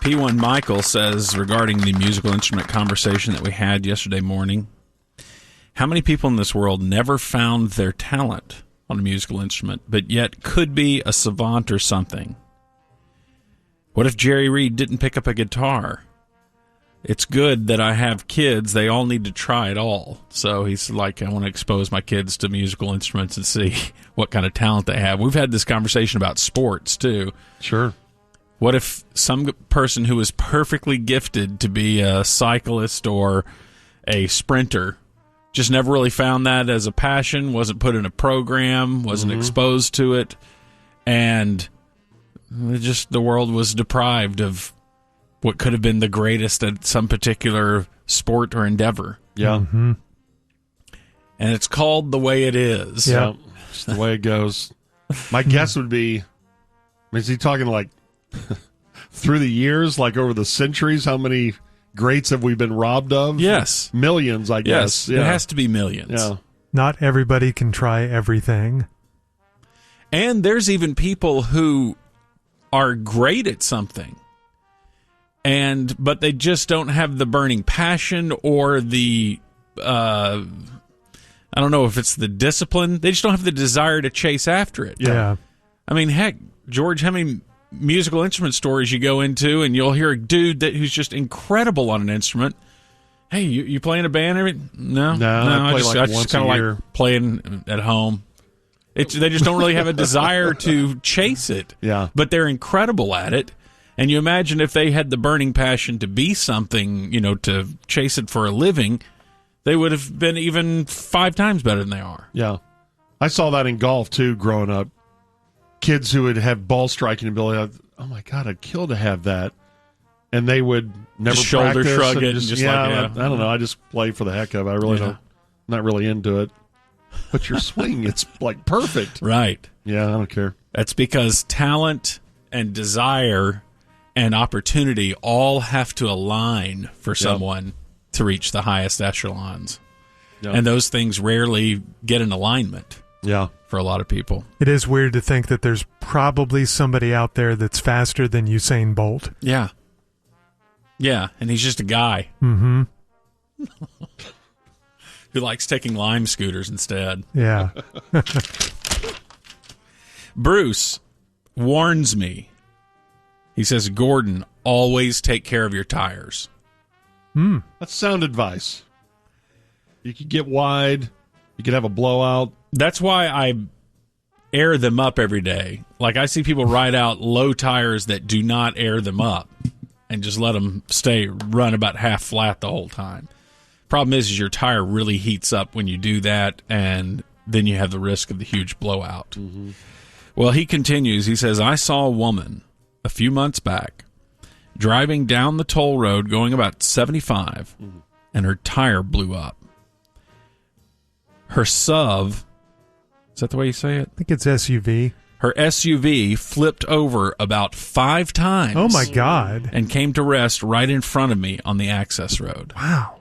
P1 Michael says, regarding the musical instrument conversation that we had yesterday morning, how many people in this world never found their talent on a musical instrument, but yet could be a savant or something? What if Jerry Reed didn't pick up a guitar? It's good that I have kids. They all need to try it all. So he's like, I want to expose my kids to musical instruments and see what kind of talent they have. We've had this conversation about sports, too. Sure. What if some person who was perfectly gifted to be a cyclist or a sprinter just never really found that as a passion, wasn't put in a program, wasn't exposed to it, and just the world was deprived of what could have been the greatest at some particular sport or endeavor. Yeah. Mm-hmm. And it's called the way it is. Yeah. It's the way it goes. My guess would be, is he talking like through the years, like over the centuries, how many greats have we been robbed of? Yes. Millions, I guess. Yes, it has to be millions. Yeah. Not everybody can try everything. And there's even people who are great at something, but they just don't have the burning passion or the, I don't know if it's the discipline. They just don't have the desire to chase after it. Yeah. I mean, heck, George, how many musical instrument stores you go into and you'll hear a dude who's just incredible on an instrument. Hey, you play in a band? No, I I just kind of like playing at home. They just don't really have a desire to chase it. Yeah. But they're incredible at it. And you imagine if they had the burning passion to be something, to chase it for a living, they would have been even 5 times better than they are. Yeah. I saw that in golf, too, growing up. Kids who would have ball striking ability, oh, my God, I'd kill to have that. And they would never just shoulder practice shrug it. I don't know. I just play for the heck of it. I really don't. Not really into it. But your swing, it's like perfect. Right. Yeah, I don't care. That's because talent and desire and opportunity all have to align for someone to reach the highest echelons. Yep. And those things rarely get in alignment. Yeah. For a lot of people. It is weird to think that there's probably somebody out there that's faster than Usain Bolt. Yeah. Yeah, and he's just a guy. Mm-hmm. Who likes taking Lime scooters instead. Yeah. Bruce warns me. He says, Gordon, always take care of your tires. That's sound advice. You could get wide. You could have a blowout. That's why I air them up every day. Like, I see people ride out low tires that do not air them up and just let them run about half flat the whole time. Problem is your tire really heats up when you do that, and then you have the risk of the huge blowout. Mm-hmm. Well, he continues. He says, I saw a woman a few months back driving down the toll road going about 75, and her tire blew up. Her SUV, is that the way you say it? I think it's SUV. Her SUV flipped over about 5 times. Oh, my God. And came to rest right in front of me on the access road. Wow.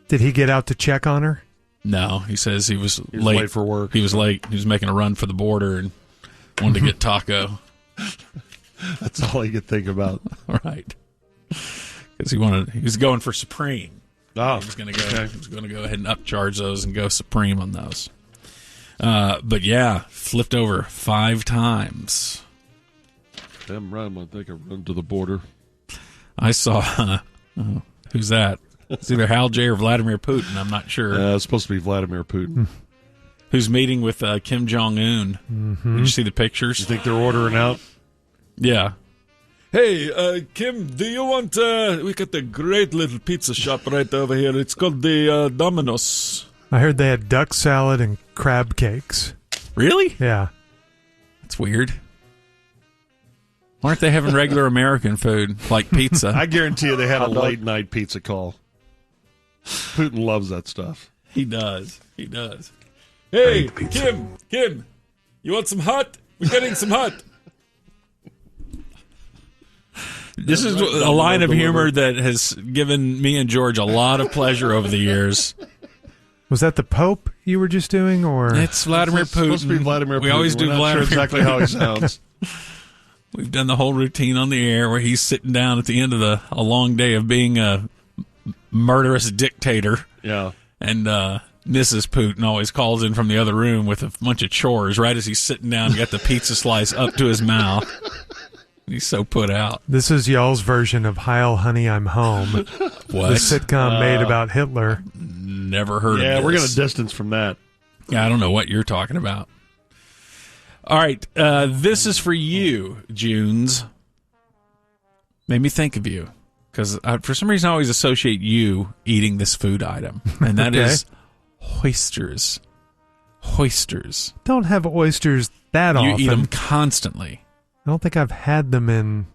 Did he get out to check on her? No, he says he was late for work. He was late. He was making a run for the border and wanted to get taco. That's all he could think about. Right. Because he was going for Supreme. Oh, he was going to go ahead and upcharge those and go Supreme on those. But yeah, flipped over 5 times. Damn right, I think I run to the border. I saw. Who's that? It's either Hal J. or Vladimir Putin. I'm not sure. It's supposed to be Vladimir Putin. Who's meeting with Kim Jong-un. Mm-hmm. Did you see the pictures? You think they're ordering out? Yeah. Hey, Kim, do you want... we got a great little pizza shop right over here. It's called the Domino's. I heard they had duck salad and crab cakes. Really? Yeah. That's weird. Why aren't they having regular American food, like pizza? I guarantee you they had a late-night pizza call. Putin loves that stuff. He does. Hey, Kim, you want some hot? We're getting some hot. This is a line of humor that has given me and George a lot of pleasure over the years. Was that the Pope you were just doing, or it's Vladimir Putin? Supposed to be Vladimir Putin. We always do We're not Vladimir. Sure exactly how he sounds. We've done the whole routine on the air where he's sitting down at the end of a long day of being a murderous dictator. Yeah. And Mrs. Putin always calls in from the other room with a bunch of chores right as he's sitting down, got the pizza slice up to his mouth. He's so put out. This is y'all's version of Heil, Honey, I'm Home. What? The sitcom made about Hitler. Never heard of this. Yeah, we're going to distance from that. Yeah, I don't know what you're talking about. All right, this is for you, Junes. Made me think of you, because for some reason I always associate you eating this food item, and that is oysters. Oysters. Don't have oysters that often. You eat them constantly. I don't think I've had them in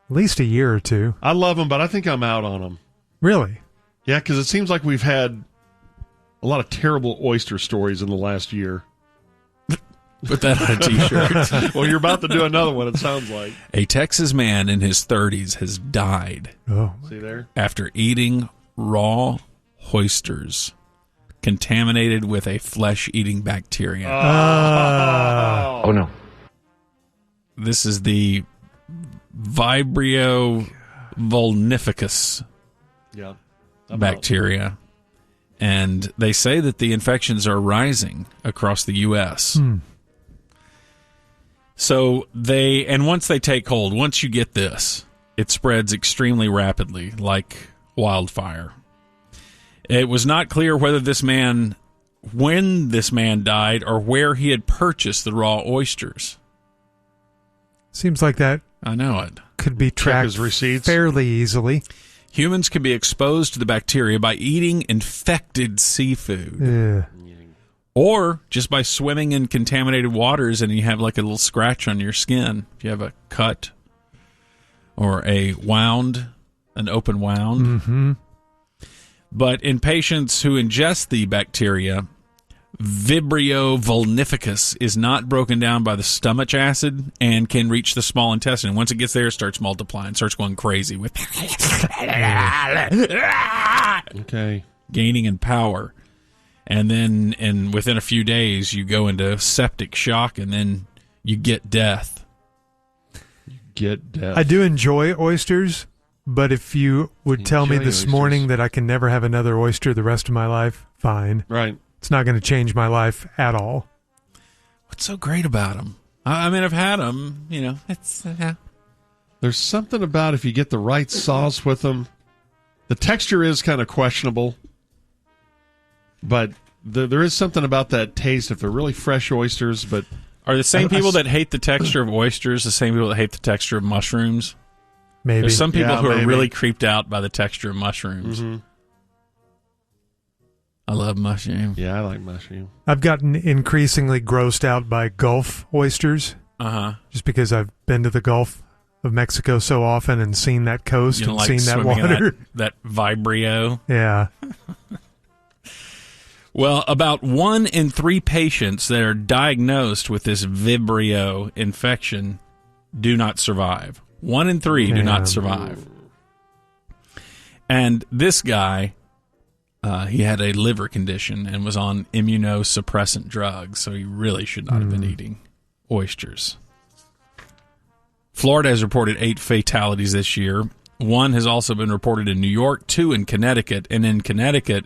at least a year or two. I love them, but I think I'm out on them. Really? Yeah, because it seems like we've had a lot of terrible oyster stories in the last year. Put that on a T-shirt. Well, you're about to do another one, it sounds like. A Texas man in his 30s has died See there? after eating raw oysters contaminated with a flesh-eating bacteria. Oh no. This is the Vibrio vulnificus Yeah. bacteria. And they say that the infections are rising across the U.S. So once they take hold, once you get this, it spreads extremely rapidly, like wildfire. It was not clear when this man died, or where he had purchased the raw oysters. Seems like that I know it. could be tracked his receipts. fairly easily. Humans can be exposed to the bacteria by eating infected seafood. Yeah. Or just by swimming in contaminated waters and you have like a little scratch on your skin. If you have a cut or an open wound. Mm-hmm. But in patients who ingest the bacteria, Vibrio vulnificus is not broken down by the stomach acid and can reach the small intestine. Once it gets there, it starts multiplying, starts going crazy with gaining in power. And then within a few days, you go into septic shock, and then you get death. I do enjoy oysters, but if you would tell me this morning that I can never have another oyster the rest of my life, fine. Right. It's not going to change my life at all. What's so great about them? I mean, I've had them, it's... There's something about if you get the right sauce with them. The texture is kind of questionable. But there is something about that taste if they're really fresh oysters. But are the same people that hate the texture of oysters the same people that hate the texture of mushrooms? Maybe. There's some people who maybe. are really creeped out by the texture of mushrooms. Mm-hmm. I love mushroom. Yeah, I like mushroom. I've gotten increasingly grossed out by Gulf oysters. Uh-huh. Just because I've been to the Gulf of Mexico so often and seen that coast and like seen that swimming in water. that Vibrio. Yeah. Well, about 1 in 3 patients that are diagnosed with this Vibrio infection do not survive. 1 in 3 do not survive. And this guy, he had a liver condition and was on immunosuppressant drugs, so he really should not have been eating oysters. Florida has reported 8 fatalities this year. 1 has also been reported in New York, 2 in Connecticut, and in Connecticut,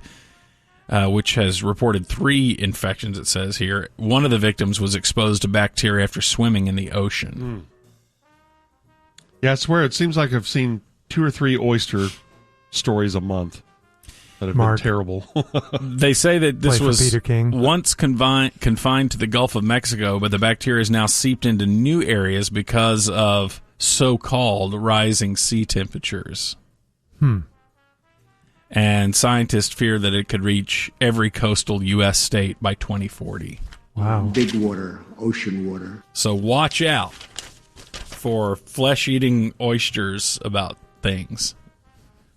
which has reported 3 infections, it says here, 1 of the victims was exposed to bacteria after swimming in the ocean. Yeah, I swear it seems like I've seen 2 or 3 oyster stories a month that have been terrible. They say that this was Peter King. once confined to the Gulf of Mexico, but the bacteria is now seeped into new areas because of so-called rising sea temperatures. And scientists fear that it could reach every coastal U.S. state by 2040. Wow. Big water, ocean water. So watch out for flesh-eating oysters about things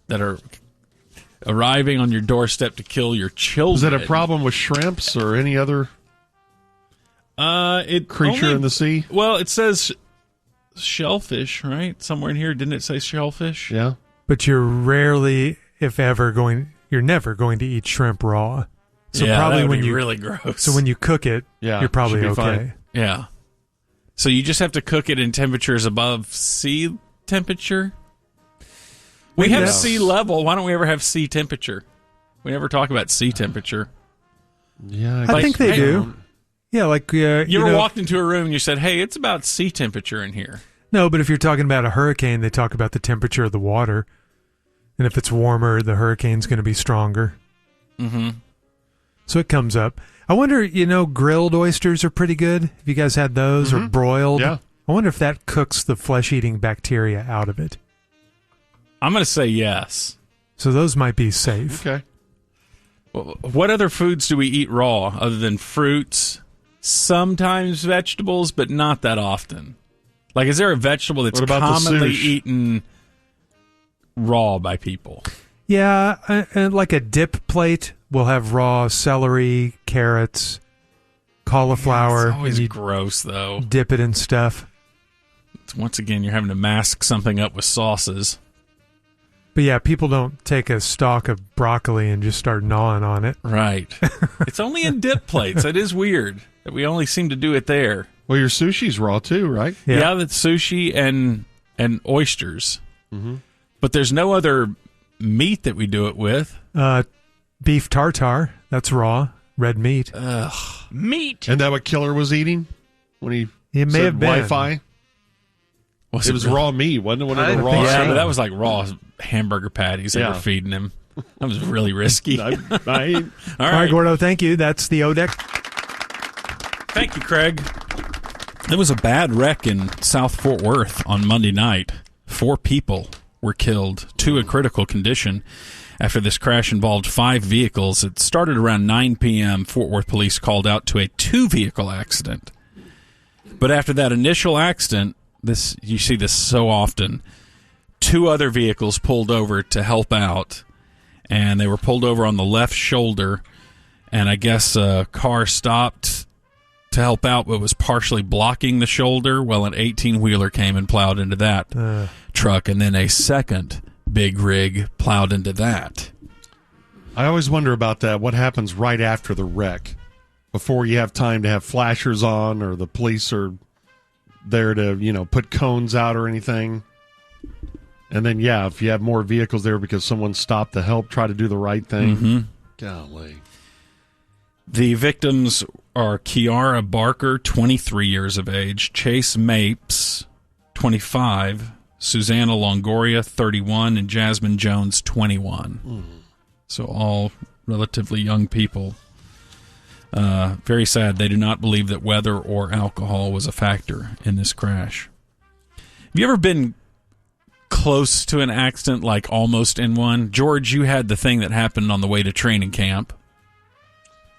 that are arriving on your doorstep to kill your children. Is that a problem with shrimps or any other creature in the sea? Well, it says shellfish, right? Somewhere in here, didn't it say shellfish? Yeah. But you're rarely, if ever, you're never going to eat shrimp raw. So yeah, probably that would when be you really gross. So when you cook it, Yeah, you're probably should be okay. fine. Yeah. So you just have to cook it in temperatures above sea temperature? We have sea level. Why don't we ever have sea temperature? We never talk about sea temperature. Yeah, I think they do. Yeah, like you ever walked into a room and you said, "Hey, it's about sea temperature in here." No, but if you're talking about a hurricane, they talk about the temperature of the water, and if it's warmer, the hurricane's going to be stronger. Mm-hmm. So it comes up. I wonder, grilled oysters are pretty good. Have you guys had those or broiled? Yeah. I wonder if that cooks the flesh-eating bacteria out of it. I'm going to say yes. So those might be safe. Okay. Well, what other foods do we eat raw other than fruits? Sometimes vegetables, but not that often. Like, is there a vegetable that's commonly eaten raw by people? Yeah, and like a dip plate will have raw celery, carrots, cauliflower. It's always gross, though. Dip it in stuff. Once again, you're having to mask something up with sauces. But yeah, people don't take a stalk of broccoli and just start gnawing on it. Right. It's only in dip plates. It is weird that we only seem to do it there. Well, your sushi's raw too, right? Yeah, that's sushi and oysters. Mm-hmm. But there's no other meat that we do it with. Beef tartare, that's raw, red meat. Ugh. Meat. And that what Killer was eating when he It may said have been. Wi-Fi? It was raw meat, wasn't it? Whatever raw. Yeah, but that was like raw hamburger patties they were feeding him. That was really risky. All right. All right, Gordo, thank you. That's the ODEC. Thank you, Craig. There was a bad wreck in South Fort Worth on Monday night. 4 people were killed, 2 in critical condition, after this crash involved 5 vehicles. It started around 9 p.m. Fort Worth police called out to a 2-vehicle accident. But after that initial accident, you see this so often, 2 other vehicles pulled over to help out, and they were pulled over on the left shoulder, and I guess a car stopped to help out but was partially blocking the shoulder. Well, an 18-wheeler came and plowed into that truck, and then a second big rig plowed into that. I always wonder about that. What happens right after the wreck? Before you have time to have flashers on or the police are there to, put cones out or anything. And then, if you have more vehicles there because someone stopped to help try to do the right thing. Mm-hmm. Golly. The victims are Kiara Barker, 23 years of age, Chase Mapes, 25, Susanna Longoria, 31, and Jasmine Jones, 21. So all relatively young people. Very sad. They do not believe that weather or alcohol was a factor in this crash. Have you ever been close to an accident, like almost in one? George, you had the thing that happened on the way to training camp.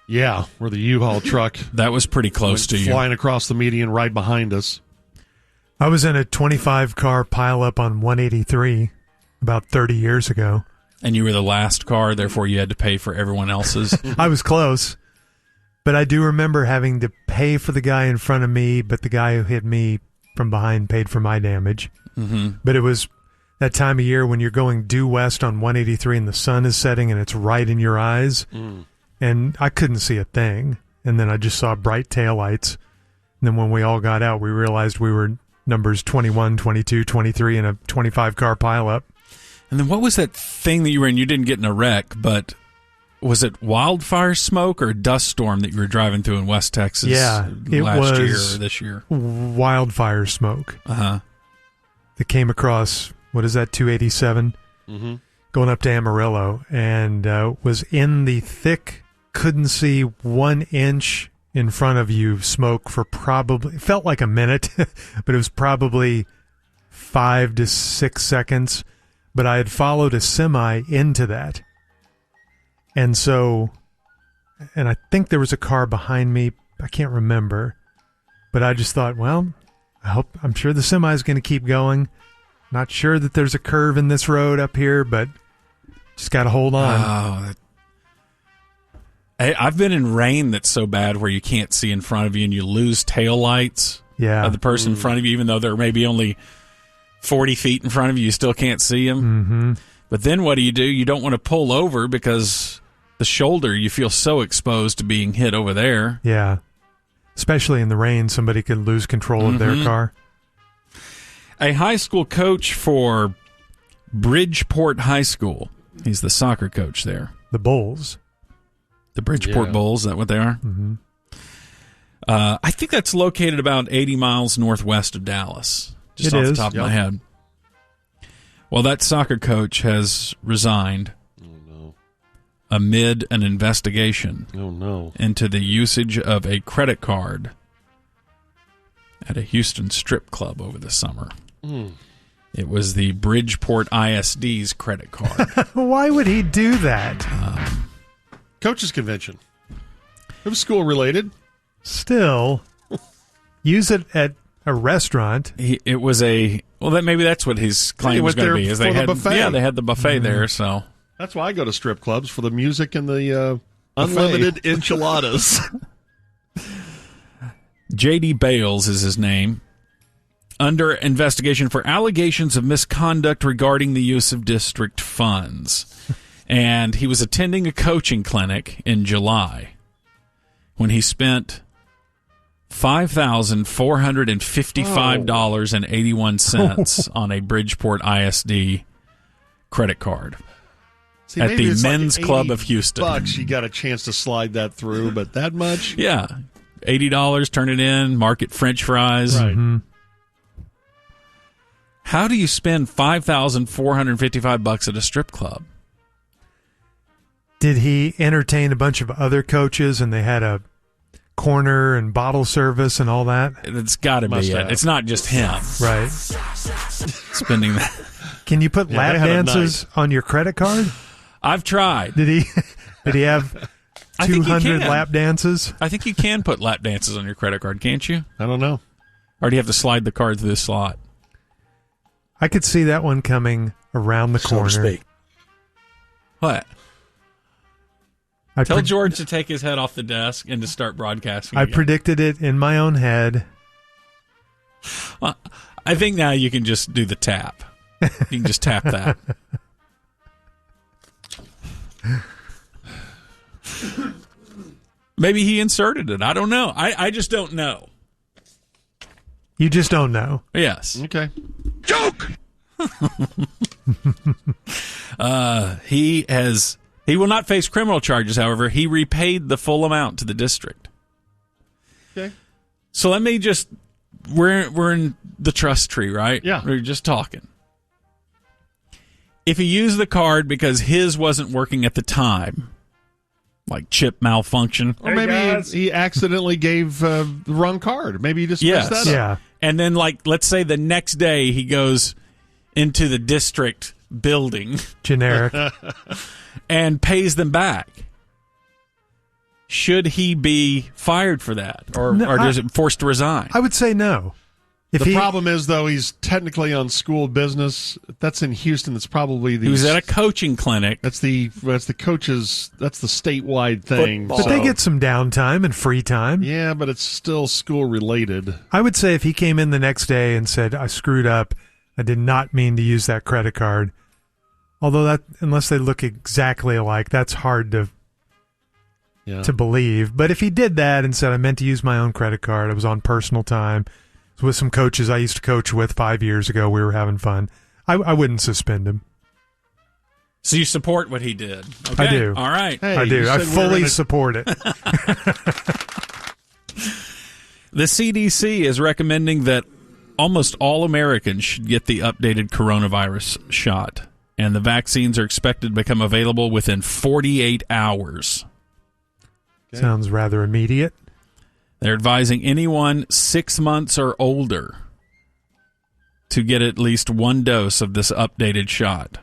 Yeah, where the U-Haul truck that was pretty close to you. Flying across the median right behind us. I was in a 25-car pileup on 183 about 30 years ago. And you were the last car, therefore you had to pay for everyone else's. I was close. But I do remember having to pay for the guy in front of me, but the guy who hit me from behind paid for my damage. Mm-hmm. But it was that time of year when you're going due west on 183 and the sun is setting and it's right in your eyes. And I couldn't see a thing. And then I just saw bright taillights. And then when we all got out, we realized we were numbers 21, 22, 23 in a 25-car pileup. And then what was that thing that you were in? You didn't get in a wreck, but was it wildfire smoke or dust storm that you were driving through in West Texas last year or this year? Wildfire smoke. Uh-huh. That came across, 287? Mm-hmm. Going up to Amarillo, and was in the thick, couldn't see 1 inch in front of you smoke for probably, felt like a minute, but it was probably 5 to 6 seconds. But I had followed a semi into that. And so, and I think there was a car behind me. I can't remember. But I just thought, well, I'm sure the semi is going to keep going. Not sure that there's a curve in this road up here, but just got to hold on. I've been in rain that's so bad where you can't see in front of you and you lose taillights of the person in front of you, even though they're maybe only 40 feet in front of you, you still can't see them. Mm-hmm. But then what do? You don't want to pull over because the shoulder, you feel so exposed to being hit over there. Yeah. Especially in the rain, somebody could lose control of their car. A high school coach for Bridgeport High School. He's the soccer coach there. The Bulls. The Bridgeport Bulls, is that what they are? Mm-hmm. I think that's located about 80 miles northwest of Dallas. Just off the top of my head. Well, that soccer coach has resigned amid an investigation into the usage of a credit card at a Houston strip club over the summer. It was the Bridgeport ISD's credit card. Why would he do that? Coaches convention. It was school related. Still, use it at a restaurant. It was maybe that's what his claim was going to be. Is they had they had the buffet there, so that's why I go to strip clubs, for the music and the unlimited enchiladas. J.D. Bales is his name. Under investigation for allegations of misconduct regarding the use of district funds. And he was attending a coaching clinic in July when he spent $5,455.81 on a Bridgeport ISD credit card. See, at the Men's Club of Houston. $80 you got a chance to slide that through, but that much? Yeah. $80, turn it in, market French fries. Right. Mm-hmm. How do you spend $5,455 at a strip club? Did he entertain a bunch of other coaches and they had a corner and bottle service and all that? It's got to be it. It's not just him. Right. Spending that. Can you put lap dances on your credit card? I've tried. Did he have 200 lap dances? I think you can put lap dances on your credit card, can't you? I don't know. Or do you have to slide the card through the slot? I could see that one coming around the corner. So to speak. What? Tell George to take his head off the desk and to start broadcasting. I predicted it in my own head. Well, I think now you can just do the tap. You can just tap that. Maybe he inserted it. I don't know. I just don't know. You just don't know. Yes. Okay. Joke! He will not face criminal charges, however. He repaid the full amount to the district. Okay. So let me just... We're in the trust tree, right? Yeah. We're just talking. If he used the card because his wasn't working at the time, like chip malfunction... Or maybe he accidentally gave the wrong card. Maybe he just messed that up. Yeah. And then, let's say the next day he goes into the district building... Generic. and pays them back. Should he be fired for that? Or is it forced to resign? I would say no. The problem is, though, he's technically on school business. That's in Houston. That's probably the... He was at a coaching clinic. That's the coaches... That's the statewide thing. But they get some downtime and free time. Yeah, but it's still school-related. I would say if he came in the next day and said, I screwed up, I did not mean to use that credit card. Although that, unless they look exactly alike, that's hard to believe. But if he did that and said, I meant to use my own credit card, I was on personal time, it was with some coaches I used to coach with 5 years ago, we were having fun, I wouldn't suspend him. So you support what he did? Okay. I do. All right. Hey, I do. I fully support it. The CDC is recommending that almost all Americans should get the updated coronavirus shot. And the vaccines are expected to become available within 48 hours. Okay. Sounds rather immediate. They're advising anyone 6 months or older to get at least one dose of this updated shot.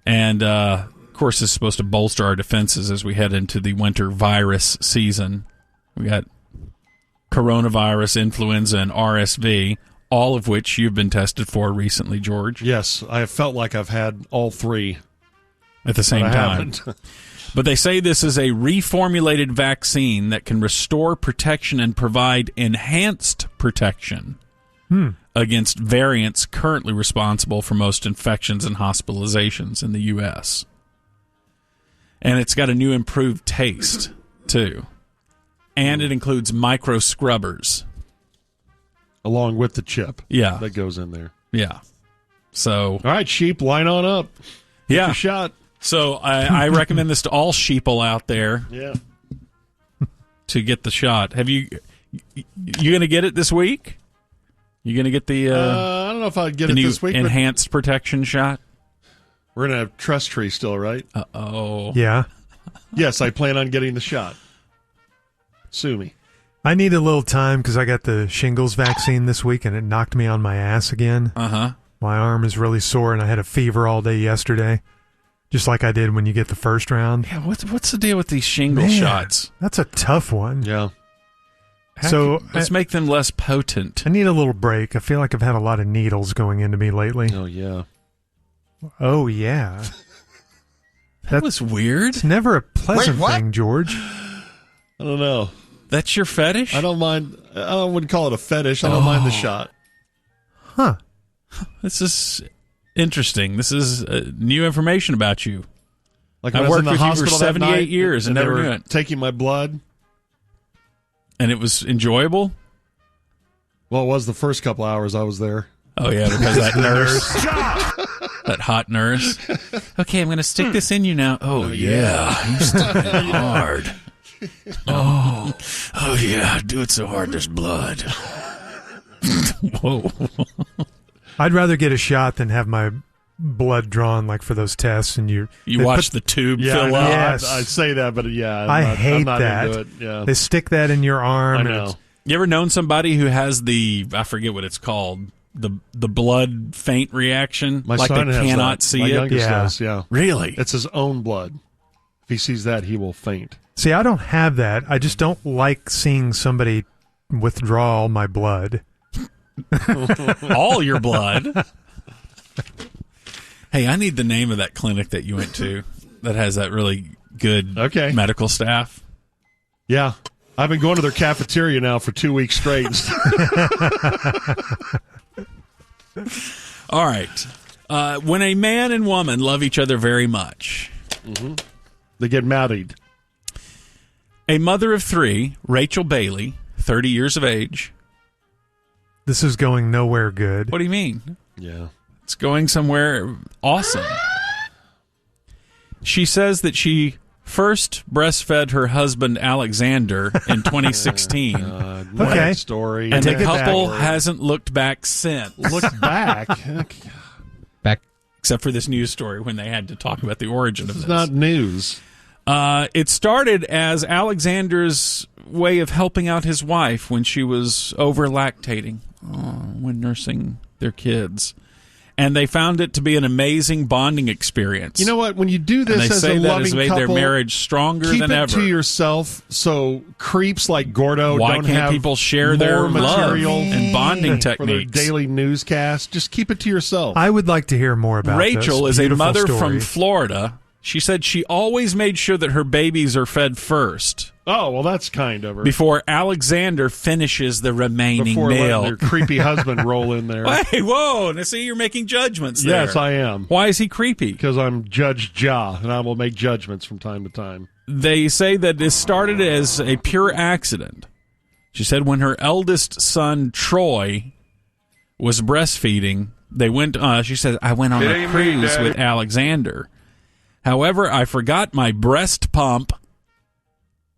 And, of course, this is supposed to bolster our defenses as we head into the winter virus season. We got coronavirus, influenza, and RSV, all of which you've been tested for recently, George. Yes, I have felt like I've had all three. At the same time. But they say this is a reformulated vaccine that can restore protection and provide enhanced protection against variants currently responsible for most infections and hospitalizations in the U.S. And it's got a new improved taste, too. and it includes micro scrubbers. Along with the chip. Yeah. That goes in there. Yeah. So. All right, sheep, line on up. Get Yeah. your shot. So I recommend this to all sheeple out there. Yeah. To get the shot. Have you going to get it this week? You going to get the I don't know if I'll get it new this week. enhanced protection shot? We're going to have trust tree still, right? Uh-oh. Yeah. Yes, I plan on getting the shot. Sue me. I need a little time because I got the shingles vaccine this week and it knocked me on my ass again. Uh-huh. My arm is really sore and I had a fever all day yesterday, just like I did when you get the first round. Yeah, what's the deal with these shingle shots? That's a tough one. Yeah. Let's make them less potent. I need a little break. I feel like I've had a lot of needles going into me lately. Oh, yeah. Oh, yeah. That was weird. It's never a pleasant thing, George. I don't know. That's your fetish? I don't mind. I wouldn't call it a fetish. I don't mind the shot. Huh. This is interesting. This is new information about you. Like I when I was in worked the with you for hospital that 78 night, years and they never were knew it. taking my blood. And it was enjoyable? Well, it was the first couple hours I was there. Oh, yeah, because that nurse. That hot nurse. Okay, I'm going to stick this in you now. Oh, yeah. You're sticking it hard. Oh, yeah. Do it so hard there's blood. Whoa. I'd rather get a shot than have my blood drawn, like for those tests. And you watch the tube Yeah, fill I know. up. Yes. I say that, but yeah, I hate I'm not that. into it. Yeah. They stick that in your arm. I and know. You ever known somebody who has I forget what it's called, the blood faint reaction? My like son they has cannot that. see My it? youngest Yeah. does, yeah. Really? It's his own blood. If he sees that, he will faint. See, I don't have that. I just don't like seeing somebody withdraw all my blood. All your blood? Hey, I need the name of that clinic that you went to that has that really good medical staff. Yeah. I've been going to their cafeteria now for 2 weeks straight. All right. When a man and woman love each other very much, they get married. A mother of 3, Rachel Bailey, 30 years of age. This is going nowhere good. What do you mean? Yeah. It's going somewhere awesome. She says that she first breastfed her husband Alexander in 2016. Okay. Story. And the take it couple back. hasn't looked back since. Look back. Except for this news story when they had to talk about the origin of This this. is not news. It started as Alexander's way of helping out his wife when she was over lactating, when nursing their kids. And they found it to be an amazing bonding experience. You know what? When you do this and they as say a that loving has made couple, their marriage stronger keep than it ever. to yourself so creeps like Gordo Why don't can't have people share their more love material and bonding for their techniques? daily newscast. Just keep it to yourself. I would like to hear more about Rachel this is a beautiful mother story. from Florida. She said she always made sure that her babies are fed first Oh, well, that's kind of her. before Alexander finishes the remaining Before letting meal. your creepy husband roll in there. Hey, whoa! Now see, you're making judgments there. Yes, I am. Why is he creepy? Because I'm Judge Ja, and I will make judgments from time to time. They say that this started as a pure accident. She said when her eldest son, Troy, was breastfeeding, they went, she said, I went on a cruise with Alexander. However, I forgot my breast pump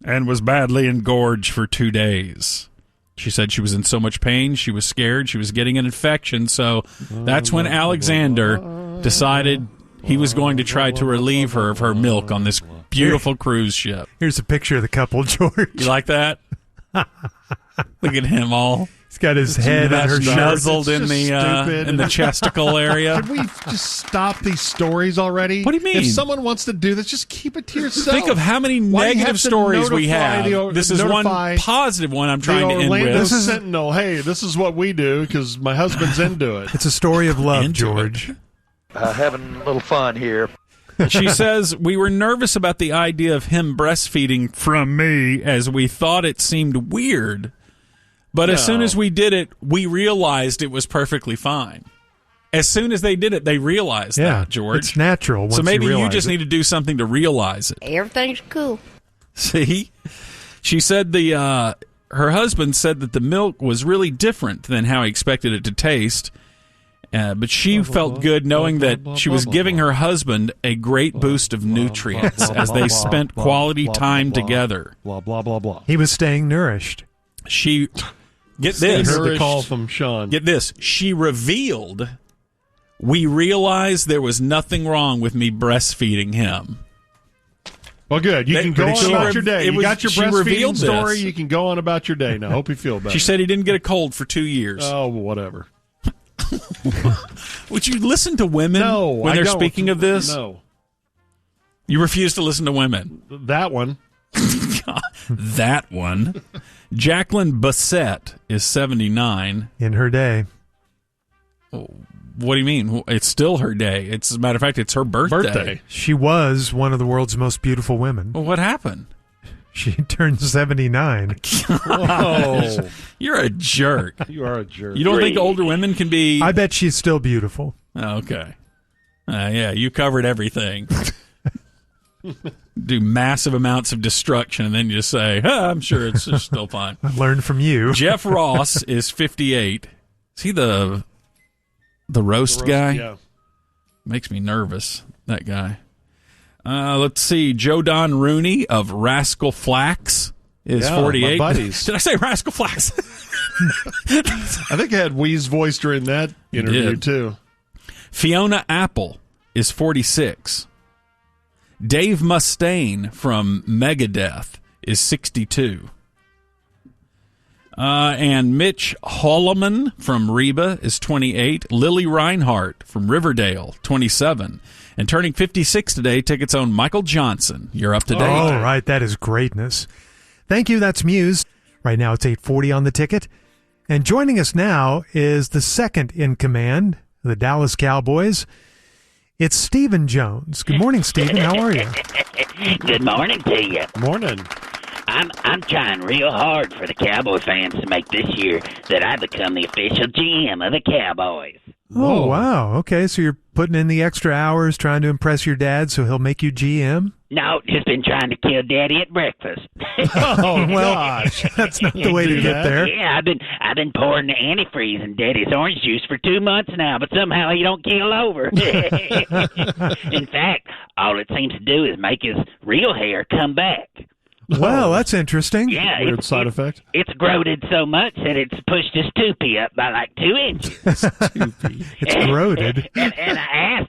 and was badly engorged for 2 days. She said she was in so much pain, she was scared, she was getting an infection, so that's when Alexander decided he was going to try to relieve her of her milk on this beautiful cruise ship. Here's a picture of the couple, George. You like that? Look at him all. He's got his head on her shirt. Nuzzled in It's the just stupid. in the chesticle area. Can we just stop these stories already? What do you mean? If someone wants to do this, just keep it to yourself. Think of how many Why do you negative have to stories we notify have. This is one notify positive one I'm the trying to end Orlando with. Sentinel, hey, this is what we do because my husband's into it. It's a story of love, Into George. Having a little fun here. She says, we were nervous about the idea of him breastfeeding from me as we thought it seemed weird. But as soon as we did it, we realized it was perfectly fine. As soon as they did it, they realized that, George. It's natural. Once So maybe you realize just it. need to do something to realize it. Everything's cool. See? She said her husband said that the milk was really different than how he expected it to taste, but she felt good knowing that she was giving her husband a great boost of nutrients as they spent quality time together. Blah, blah, blah, blah. He was staying nourished. She, get I this. heard the call from Sean. Get this. She revealed, we realized there was nothing wrong with me breastfeeding him. Well, good. You can go on about your day. You got your she breastfeeding revealed story. this. You can go on about your day. Now, hope you feel better. She said he didn't get a cold for 2 years. Oh, whatever. Would you listen to women when they're speaking of this? No. You refuse to listen to women. That one. That one. Jacqueline Bassett is 79. In her day. What do you mean? It's still her day. As a matter of fact, it's her birthday. She was one of the world's most beautiful women. Well, what happened? She turned 79. Oh, You're a jerk. you are a jerk. You don't think older women can be... I bet she's still beautiful. Oh, okay. Yeah, you covered everything. Do massive amounts of destruction, and then you just say, I'm sure it's still fine. I learned from you. Jeff Ross is 58. Is he the roast guy? Yeah. Makes me nervous, that guy. Let's see. Joe Don Rooney of Rascal Flax is 48. My buddies. Did I say Rascal Flax? I think I had Wee's voice during that interview, too. Fiona Apple is 46. Dave Mustaine from Megadeth is 62. And Mitch Holloman from Reba is 28. Lily Reinhart from Riverdale, 27. And turning 56 today, tickets on Michael Johnson. You're up to date. Oh, right. That is greatness. Thank you. That's Muse. Right now it's 8:40 on the ticket. And joining us now is the second in command, the Dallas Cowboys. It's Stephen Jones. Good morning, Stephen. How are you? Good morning to you. Morning. I'm trying real hard for the Cowboy fans to make this year that I become the official GM of the Cowboys. Oh, Whoa. wow. Okay, so you're putting in the extra hours trying to impress your dad so he'll make you GM? No, just been trying to kill Daddy at breakfast. Oh, Well, gosh. that's not the way to Do get that? there. Yeah, I've been pouring the antifreeze in Daddy's orange juice for 2 months now, but somehow he don't keel over. In fact, all it seems to do is make his real hair come back. Well, that's interesting. Yeah, Weird side effect. It's growed so much that it's pushed his toopy up by like 2 inches. It's corroded. And I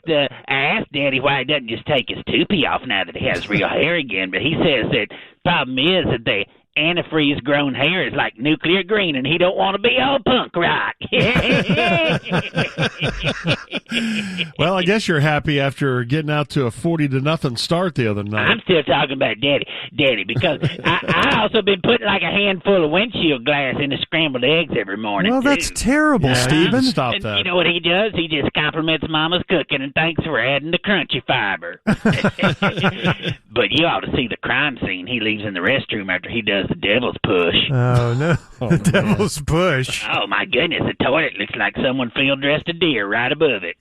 asked Daddy why he doesn't just take his toopy off now that he has real hair again, but he says that problem is that the antifreeze grown hair is like nuclear green and he don't want to be all punk rock. Well, I guess you're happy after getting out to a 40-0 start the other night. I'm still talking about Daddy, because I also been putting like a handful of windshield glass in the scrambled eggs every morning. Well, that's too. terrible, Yeah, Stephen. Stop And that. you know what he does? He just compliments Mama's cooking and thanks for adding the crunchy fiber. But you ought to see the crime scene he leaves in the restroom after he does the devil's push. Oh, no. The devil's push. Oh, my goodness, the toilet looks like someone field-dressed a deer right above it.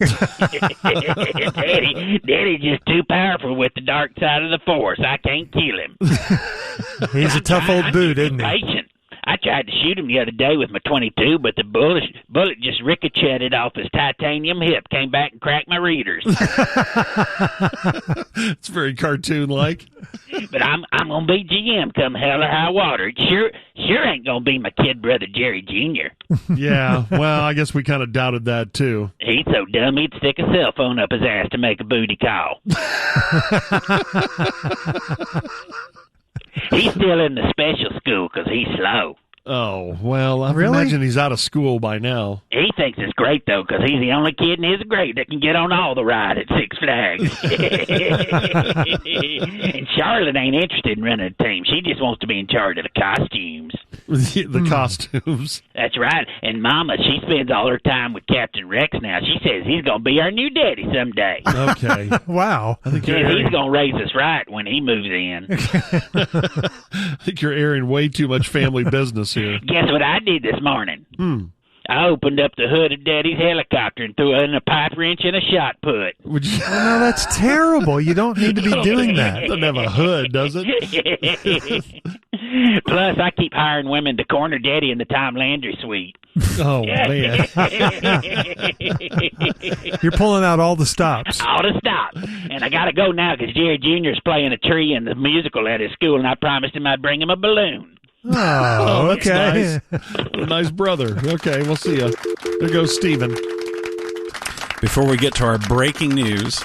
Daddy's just too powerful with the dark side of the force. I can't kill him. He's a tough old boot, isn't he? Patient. I tried to shoot him the other day with my .22, but the bullet just ricocheted off his titanium hip, came back and cracked my readers. It's very cartoon-like. But I'm gonna be GM come hell or high water. It sure ain't gonna be my kid brother Jerry Jr. Yeah, well, I guess we kind of doubted that, too. He's so dumb he'd stick a cell phone up his ass to make a booty call. He's still in the special school because he's slow. Oh, well, I Really? imagine he's out of school by now. He thinks it's great, though, because he's the only kid in his grade that can get on all the ride at Six Flags. And Charlotte ain't interested in running a team. She just wants to be in charge of the costumes. The costumes. That's right. And Mama, she spends all her time with Captain Rex now. She says he's going to be our new daddy someday. Okay. Wow. I think you're Says he's airing, going to raise us right when he moves in. I think you're airing way too much family business here. Guess what I did this morning? I opened up the hood of Daddy's helicopter and threw in a pipe wrench and a shot put. Would you, No, that's terrible. You don't need to be doing that. doesn't have a hood, does it? Plus, I keep hiring women to corner daddy in the Tom Landry suite. Oh, man. You're pulling out all the stops. All to stop. And I got to go now because Jerry Jr. is playing a tree in the musical at his school, and I promised him I'd bring him a balloon. Oh, that's okay. nice. A nice brother. Okay, we'll see you. There goes Steven. Before we get to our breaking news,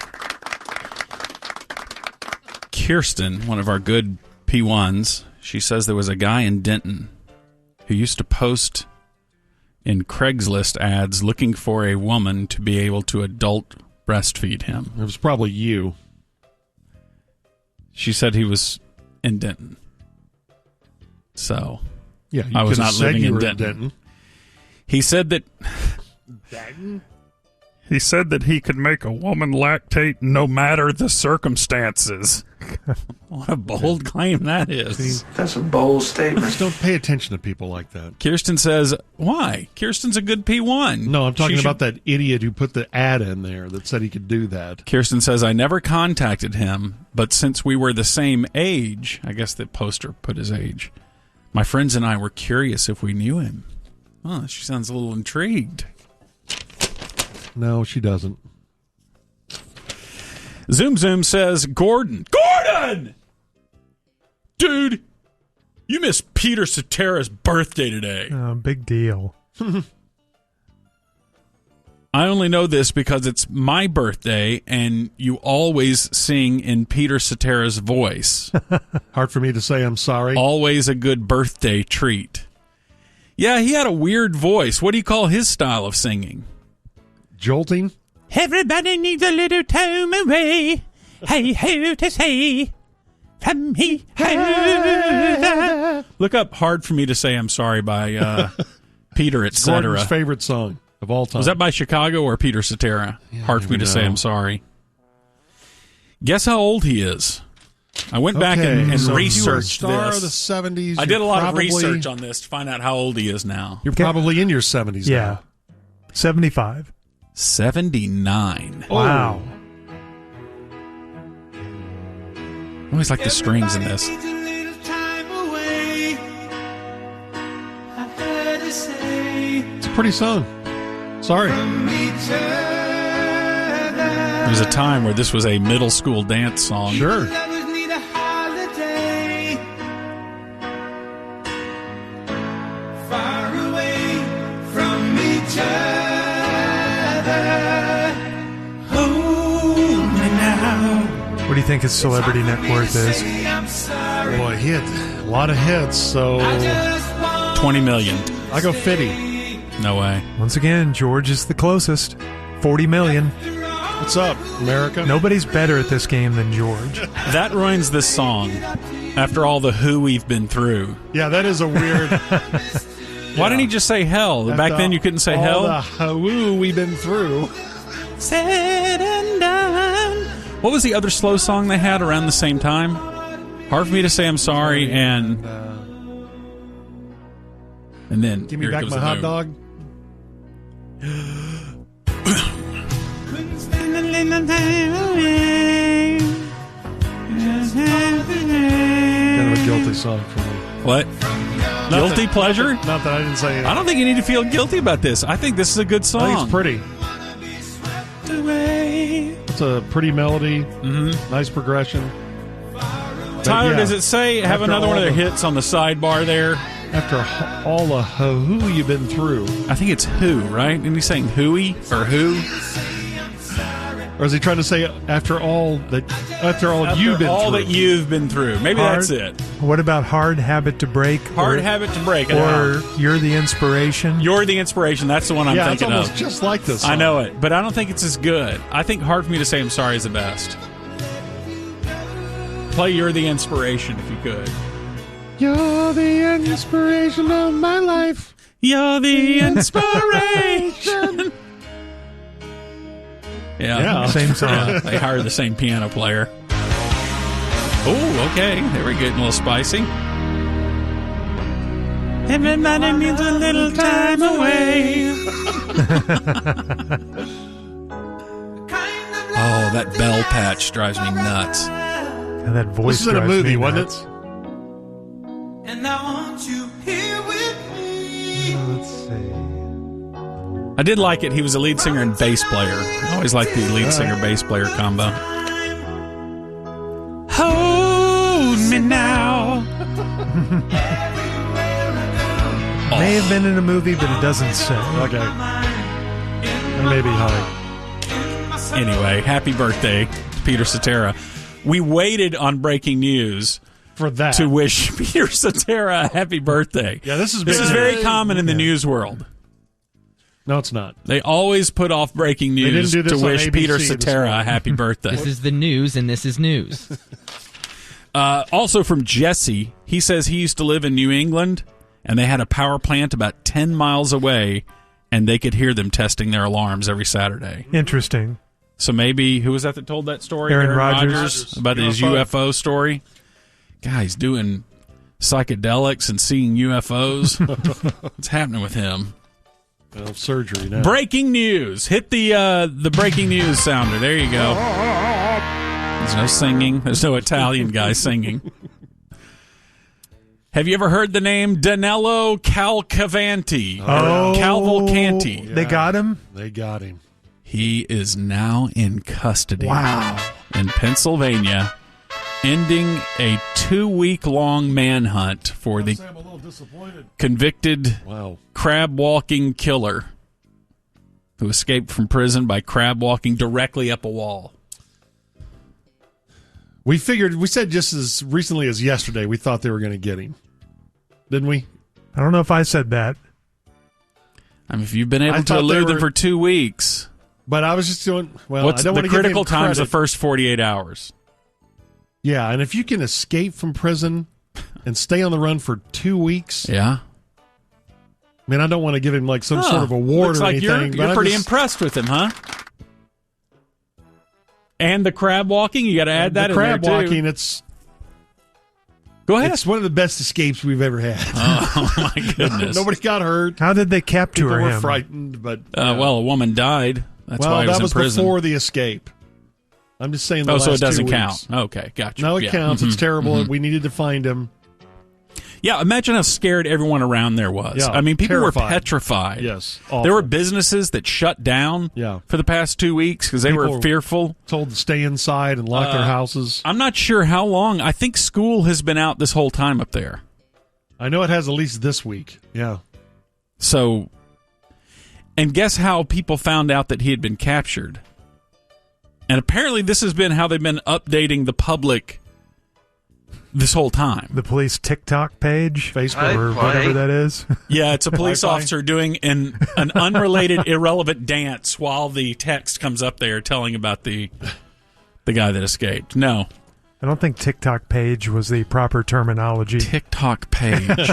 Kirsten, one of our good P1s, she says there was a guy in Denton who used to post in Craigslist ads looking for a woman to be able to adult breastfeed him. It was probably you. She said he was in Denton. So, Yeah, you I was could have not said living you in were Denton. He said that he said that he could make a woman lactate no matter the circumstances. What a bold claim that is. That's a bold statement. Just don't pay attention to people like that. Kirsten says, why? Kirsten's a good P1. No, I'm talking She about that idiot who put the ad in there that said he could do that. Kirsten says, I never contacted him, but since we were the same age, I guess the poster put his age, my friends and I were curious if we knew him. Oh, she sounds a little intrigued. No, she doesn't. Zoom Zoom says, Gordon! Dude, you missed Peter Cetera's birthday today. Oh, big deal. I only know this because it's my birthday, and you always sing in Peter Cetera's voice. Hard for me to say I'm sorry. Always a good birthday treat. Yeah, he had a weird voice. What do you call his style of singing? Jolting? Everybody needs a little time away. Hey, ho to say. From he, ho. Look up Hard for Me to Say I'm Sorry by Peter, etc. Gordon's favorite song of all time. Was that by Chicago or Peter Cetera? Yeah, Hard for Me to Say I'm Sorry. Guess how old he is. I went back and so researched you were a star this. of the 70s. I did a lot of probably- research on this to find out how old he is now. You're probably in your 70s Yeah. now. 75. 79. Wow. I always like the strings in this. It's a pretty song. Sorry. There was a time where this was a middle school dance song. Sure. What do you think his celebrity net worth is? Boy, he had a lot of hits, so 20 million. I go 50. No way. Once again, George is the closest. 40 million. What's up, America? Nobody's better at this game than George. That ruins this song. After all the who we've been through. Yeah, that is a weird. Why didn't he just say hell? Back then you couldn't say all hell. the hoo we've been through. Said and done. What was the other slow song they had around the same time? Hard for Me to Say I'm Sorry and then Give me here back comes my the hot boom. dog. Kind of a guilty song for me. What? Guilty pleasure? Not that I didn't say it. I don't think you need to feel guilty about this. I think this is a good I song. think it's pretty. It's a pretty melody. Mm-hmm. Nice progression. Tyler, yeah, does it say have after another one of their all the- hits on the sidebar there? After all the who you've been through. I think it's who, right? Isn't he saying hooey or who? Or is he trying to say after all you've been all through? that you've been through. Maybe Hard- that's it. What about Hard Habit to Break? Hard habit to break. Or You're the Inspiration? You're the Inspiration. That's the one I'm Yeah, it's thinking almost of. just like this song. I know it, but I don't think it's as good. I think Hard for Me to Say I'm Sorry is the best. Play You're the Inspiration if you could. You're the inspiration of my life. You're the inspiration. Yeah. Same song. They hired the same piano player. Oh, okay. There we go. Getting a little spicy. Everybody needs a little time away. Oh, that bell patch drives me nuts. And that voice This is in a drives movie, me wasn't nuts. it? see. I did like it. He was a lead singer and bass player. I always like the lead singer bass player combo. Hold me now. May have been in a movie, but it doesn't say. Okay. Maybe high. Anyway, happy birthday to Peter Cetera. We waited on breaking news For that. to wish Peter Cetera a happy birthday. Yeah, this is very common in the news world. No, it's not. They always put off breaking news didn't do to this on wish ABC Peter this Cetera a morning. happy birthday. This is the news, and this is news. Also from Jesse, he says he used to live in New England, and they had a power plant about 10 miles away, and they could hear them testing their alarms every Saturday. Interesting. So maybe, who was that told that story? Aaron Rodgers. About his UFO story? Guy's doing psychedelics and seeing UFOs. What's happening with him? Well, surgery now. Breaking news. Hit the breaking news sounder. There you go. There's no singing. There's no Italian guy singing. Have you ever heard the name Danilo Cavalcanti? Oh, Cavalcanti. They got him? They got him. He is now in custody. Wow. In Pennsylvania, ending a 2-week-long manhunt for the I'm a little disappointed. convicted Wow. crab-walking killer who escaped from prison by crab-walking directly up a wall. We said just as recently as yesterday, we thought they were going to get him. Didn't we? I don't know if I said that. I mean, if you've been I able to thought they elude them were- for 2 weeks, But I was just doing, well, what's I don't the want to give critical him time is the credit. first 48 hours. Yeah, and if you can escape from prison and stay on the run for 2 weeks, Yeah. I mean, I don't want to give him like some sort of award Looks or like anything. You're but pretty I just, impressed with him, huh? And the crab walking, you got to add that the in there crab too. walking, it's Go ahead. one of the best escapes we've ever had. Oh my goodness. Nobody got hurt. How did they capture People were him? frightened, but Well, a woman died. That's why he was that in was prison. before the escape. I'm just saying. The Oh, so last it doesn't 2 count. weeks. Okay, gotcha. No, it Yeah. counts. Mhm. It's terrible. Mhm. We needed to find him. Yeah, imagine how scared everyone around there was. Yeah, I mean, people were terrified. petrified. Yes, There were awful. businesses that shut down Yeah. for the past 2 weeks because they People were fearful. Told to stay inside and lock their houses. I'm not sure how long. I think school has been out this whole time up there. I know it has at least this week. Yeah. So, and guess how people found out that he had been captured? And apparently this has been how they've been updating the public this whole time. The police TikTok page? Facebook. Or whatever that is? Yeah, it's a police Wi-Fi. officer doing an unrelated, irrelevant dance while the text comes up there telling about the guy that escaped. No. I don't think TikTok page was the proper terminology. TikTok page.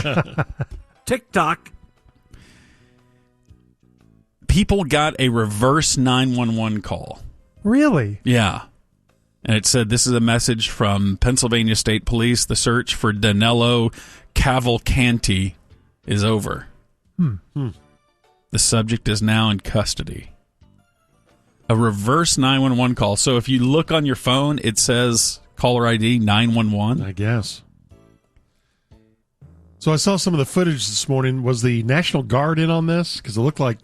TikTok. People got a reverse 911 call. Really? Yeah. And it said, this is a message from Pennsylvania State Police. The search for Danilo Cavalcanti is over. The subject is now in custody. A reverse 911 call. So if you look on your phone, it says caller ID 911. I guess. So I saw some of the footage this morning. Was the National Guard in on this? Because it looked like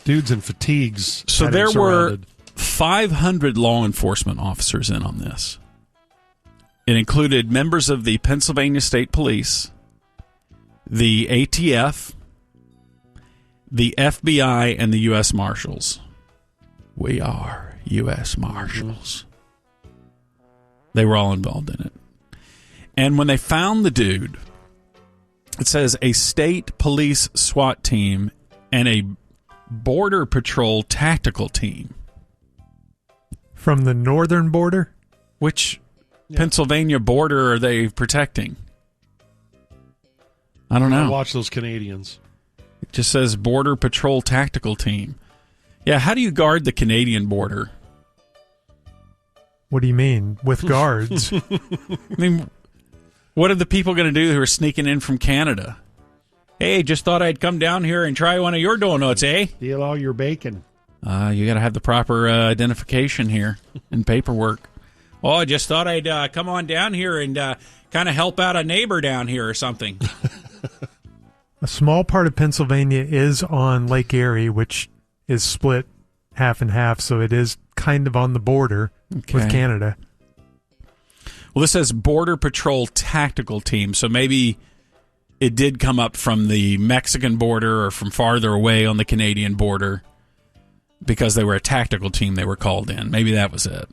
dudes in fatigues. So had him there were surrounded. 500 law enforcement officers in on this. It included members of the Pennsylvania State Police, the ATF, the FBI, and the U.S. Marshals. We are U.S. Marshals. They were all involved in it. And when they found the dude, it says a state police SWAT team and a Border Patrol tactical team. From the northern border? Which Pennsylvania border are they protecting? I don't know. Watch those Canadians. It just says Border Patrol tactical team. Yeah, how do you guard the Canadian border? What do you mean? With guards? I mean, what are the people going to do who are sneaking in from Canada? Hey, just thought I'd come down here and try one of your donuts, eh? Steal all your bacon. You got to have the proper identification here and paperwork. Oh, I just thought I'd come on down here and kind of help out a neighbor down here or something. A small part of Pennsylvania is on Lake Erie, which is split half and half, so it is kind of on the border with Canada. Well, this says Border Patrol Tactical Team, so maybe it did come up from the Mexican border or from farther away on the Canadian border because they were a tactical team they were called in. Maybe that was it.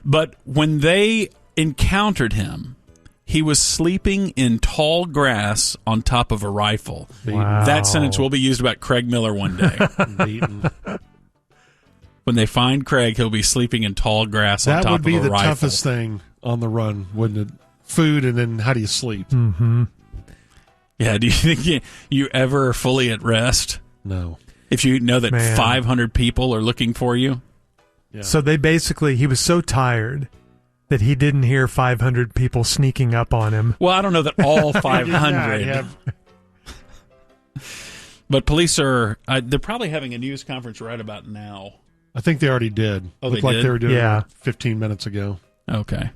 But when they encountered him, he was sleeping in tall grass on top of a rifle. Wow. That sentence will be used about Craig Miller one day. Beaten. When they find Craig, he'll be sleeping in tall grass on top of a rifle. That would be the toughest thing on the run, wouldn't it? Food, and then how do you sleep? Mm-hmm. Yeah, do you think you ever are fully at rest? No. If you know that 500 people are looking for you? Yeah. So he was so tired that he didn't hear 500 people sneaking up on him. Well, I don't know that all 500. But police are, they're probably having a news conference right about now. I think they already did. Oh, Looked they like did? they were doing it 15 minutes ago. Okay.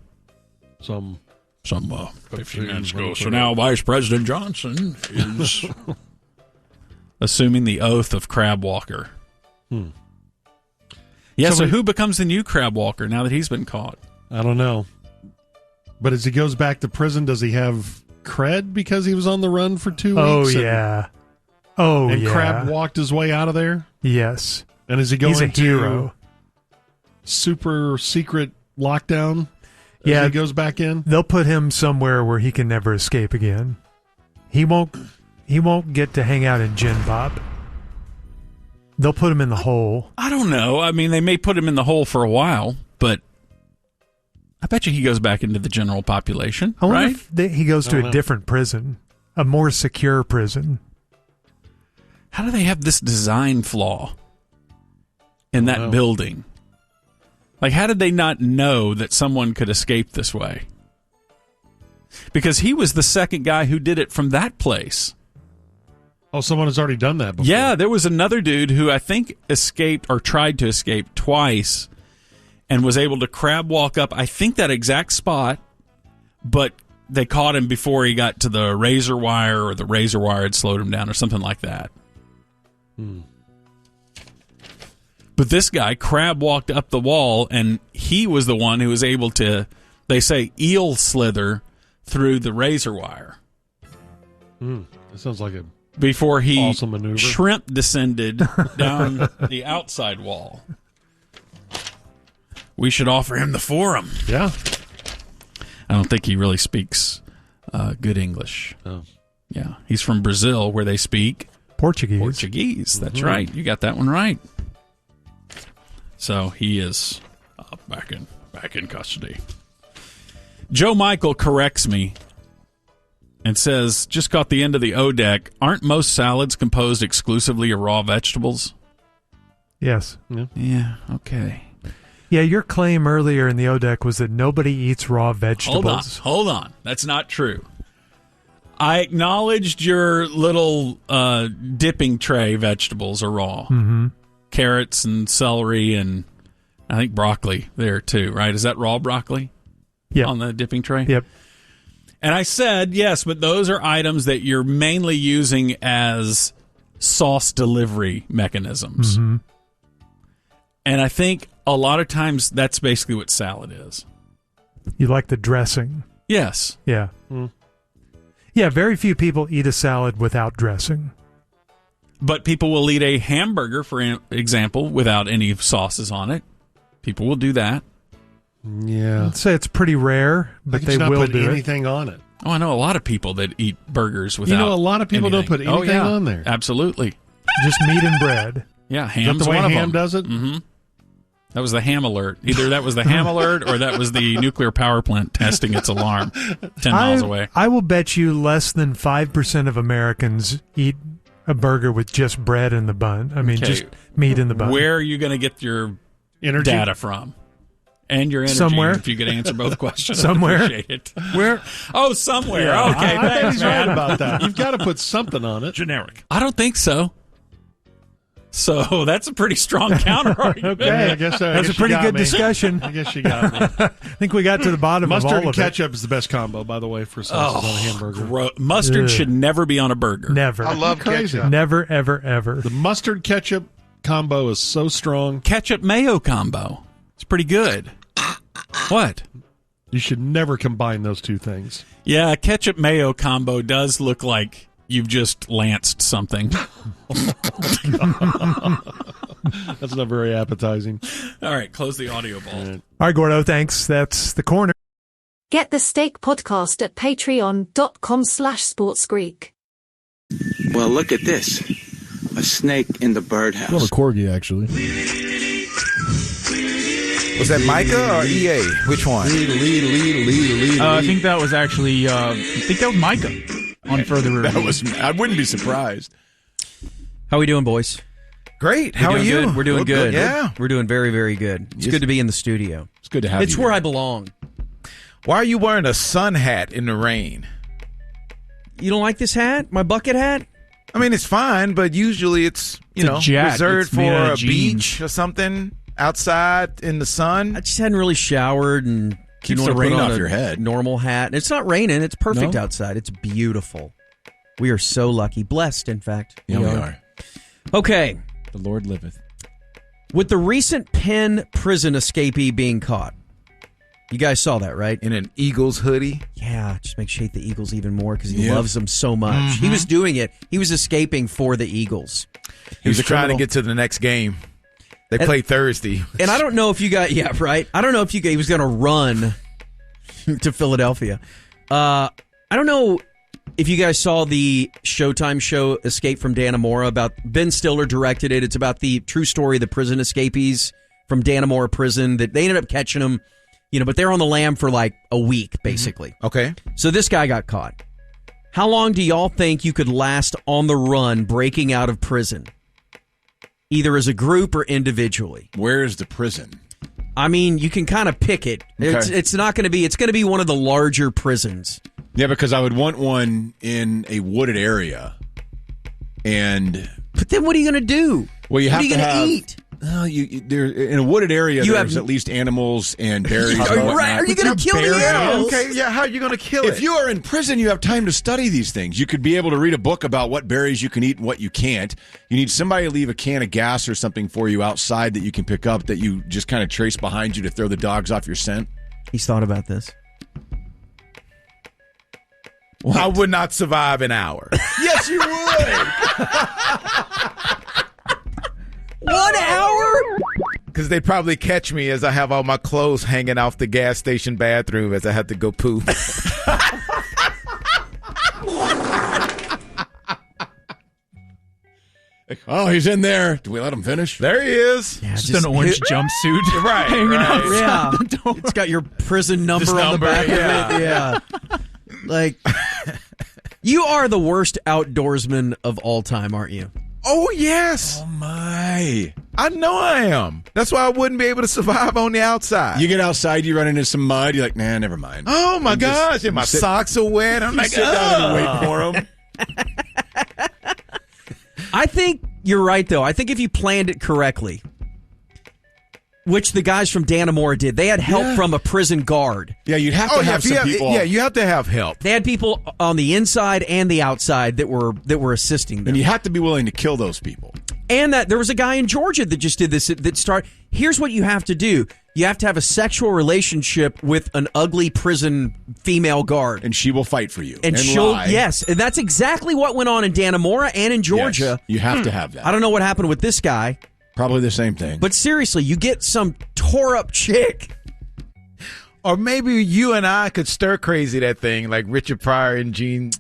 Some 15 minutes ago. So now Vice President Johnson is assuming the oath of Crab Walker. Yeah, so who becomes the new Crab Walker now that he's been caught? I don't know. But as he goes back to prison, does he have cred because he was on the run for 2 weeks? And Crab walked his way out of there? Yes. And is he going He's a hero. Super secret lockdown as he goes back in? They'll put him somewhere where he can never escape again. He won't get to hang out in Gin Pop. They'll put him in the hole. I don't know. I mean, they may put him in the hole for a while, but I bet you he goes back into the general population, I wonder right? if he goes to a different prison, a more secure prison. How do they have this design flaw in that building? Like, how did they not know that someone could escape this way? Because he was the second guy who did it from that place. Oh, someone has already done that before. Yeah, there was another dude who I think escaped or tried to escape twice and was able to crab walk up, I think, that exact spot, but they caught him before he got to the razor wire, or the razor wire had slowed him down or something like that. But this guy crab walked up the wall, and he was the one who was able to, they say, eel slither through the razor wire. That sounds like a before he awesome maneuver. Shrimp descended down the outside wall. We should offer him the forum. Yeah. I don't think he really speaks good English. Oh. Yeah. He's from Brazil, where they speak Portuguese. That's right. You got that one right. So he is back in custody. Joe Michael corrects me and says, just caught the end of the O deck. Aren't most salads composed exclusively of raw vegetables? Yes. Yeah, okay. Yeah, your claim earlier in the O deck was that nobody eats raw vegetables. Hold on. That's not true. I acknowledged your little dipping tray vegetables are raw. Mm-hmm. Carrots and celery and I think broccoli there too, right? Is that raw broccoli? Yeah. On the dipping tray? Yep. And I said, yes, but those are items that you're mainly using as sauce delivery mechanisms. Mm-hmm. And I think a lot of times that's basically what salad is. You like the dressing. Yes. Yeah. Yeah, very few people eat a salad without dressing. But people will eat a hamburger, for example, without any sauces on it. People will do that. Yeah. I'd say it's pretty rare, but they will put do anything on it. Oh, I know a lot of people that eat burgers without a lot of people anything. don't put anything on there. Absolutely. Just meat and bread. Yeah, Is ham's that the way one of ham them. does it? Mm-hmm. That was the ham alert. Either that was the ham alert or that was the nuclear power plant testing its alarm 10 miles away. I will bet you less than 5% of Americans eat a burger with just bread in the bun. I mean, just meat in the bun. Where are you going to get your energy data from? And your energy, somewhere. if you could answer both questions. Somewhere. I appreciate it. Where? Oh, somewhere. Yeah, Okay, I thanks, think he's right man. about that. You've got to put something on it. Generic. I don't think so. So that's a pretty strong counter argument. Okay, I guess That's a pretty good discussion. I guess you got me. I think we got to the bottom of all Mustard of and it. ketchup is the best combo, by the way, for sauces on a hamburger. Mustard should never be on a burger. Never. I love Crazy. ketchup. Never, ever, ever. The mustard ketchup combo is so strong. Ketchup mayo combo. It's pretty good. What? You should never combine those two things. Yeah, ketchup mayo combo does look like you've just lanced something. That's not very appetizing. All right, close the audio vault. All right, Gordo, thanks. That's the corner. Get the Steak Podcast at patreon.com/sportsgreek. Well, look at this. A snake in the birdhouse. Well, a corgi, actually. Was that Micah or EA? Which one? Lead. I think that was actually, Micah on further review. I wouldn't be surprised. How we doing, boys? Great. How are you? Good. We're doing good. Yeah. We're doing very, very good. It's good to be in the studio. It's good to have you. It's where I belong. Why are you wearing a sun hat in the rain? You don't like this hat? My bucket hat? I mean, it's fine, but usually it's a jet. reserved It's made out for of a jeans. beach or something outside in the sun. I just hadn't really showered and Keeps didn't the want to rain put on off a your head. Normal hat. And it's not raining. It's perfect No? outside. It's beautiful. We are so lucky. Blessed, in fact. Yeah, we are. Okay. The Lord liveth. With the recent Penn prison escapee being caught, you guys saw that, right? In an Eagles hoodie. Yeah, just makes you hate the Eagles even more because he Yep. loves them so much. Mm-hmm. He was doing it. He was escaping for the Eagles. He was a trying to criminal. get to the next game. They play Thursday. And I don't know if you got, yeah, right? I don't know if he was going to run to Philadelphia. I don't know if you guys saw the Showtime show Escape from Dannemora about Ben Stiller directed it. It's about the true story of the prison escapees from Dannemora prison that they ended up catching them, but they're on the lam for like a week, basically. Okay. So this guy got caught. How long do y'all think you could last on the run breaking out of prison? Either as a group or individually. Where is the prison? I mean, you can kind of pick it. Okay. It's not going to be. It's going to be one of the larger prisons. Yeah, because I would want one in a wooded area. But then what are you going to do? Well, you what have are you to going to have. eat? There in a wooded area. You There's have- at least animals and berries. Are and you, whatnot. are you going to kill the animals? Okay, yeah, how are you going to kill it? If you are in prison, you have time to study these things. You could be able to read a book about what berries you can eat and what you can't. You need somebody to leave a can of gas or something for you outside that you can pick up that you just kind of trace behind you to throw the dogs off your scent. He's thought about this. I would not survive an hour. Yes, you would. 1 hour? Because they'd probably catch me as I have all my clothes hanging off the gas station bathroom as I have to go poop. Oh, he's in there. Do we let him finish? There he is. Yeah, Just an orange jumpsuit Right, hanging right. outside the door. It's got your prison number This on number, the back yeah. of it. Yeah. Like, you are the worst outdoorsman of all time, aren't you? Oh, yes. Oh, my. I know I am. That's why I wouldn't be able to survive on the outside. You get outside, you run into some mud. You're like, nah, never mind. Oh, my You just- gosh. And my you sit- socks are wet. I'm You like, sit down and wait for him. I think you're right, though. I think if you planned it correctly, which the guys from Dannemora did, they had help from a prison guard. Yeah, you'd have to have some people. Yeah, you have to have help. They had people on the inside and the outside that were assisting them. And you have to be willing to kill those people. And that there was a guy in Georgia that just did this. Here's what you have to do. You have to have a sexual relationship with an ugly prison female guard. And she will fight for you. And she'll, yes. And that's exactly what went on in Dannemora and in Georgia. Yes, you have to have that. I don't know what happened with this guy. Probably the same thing. But seriously, you get some tore up chick. Or maybe you and I could stir crazy that thing like Richard Pryor and Gene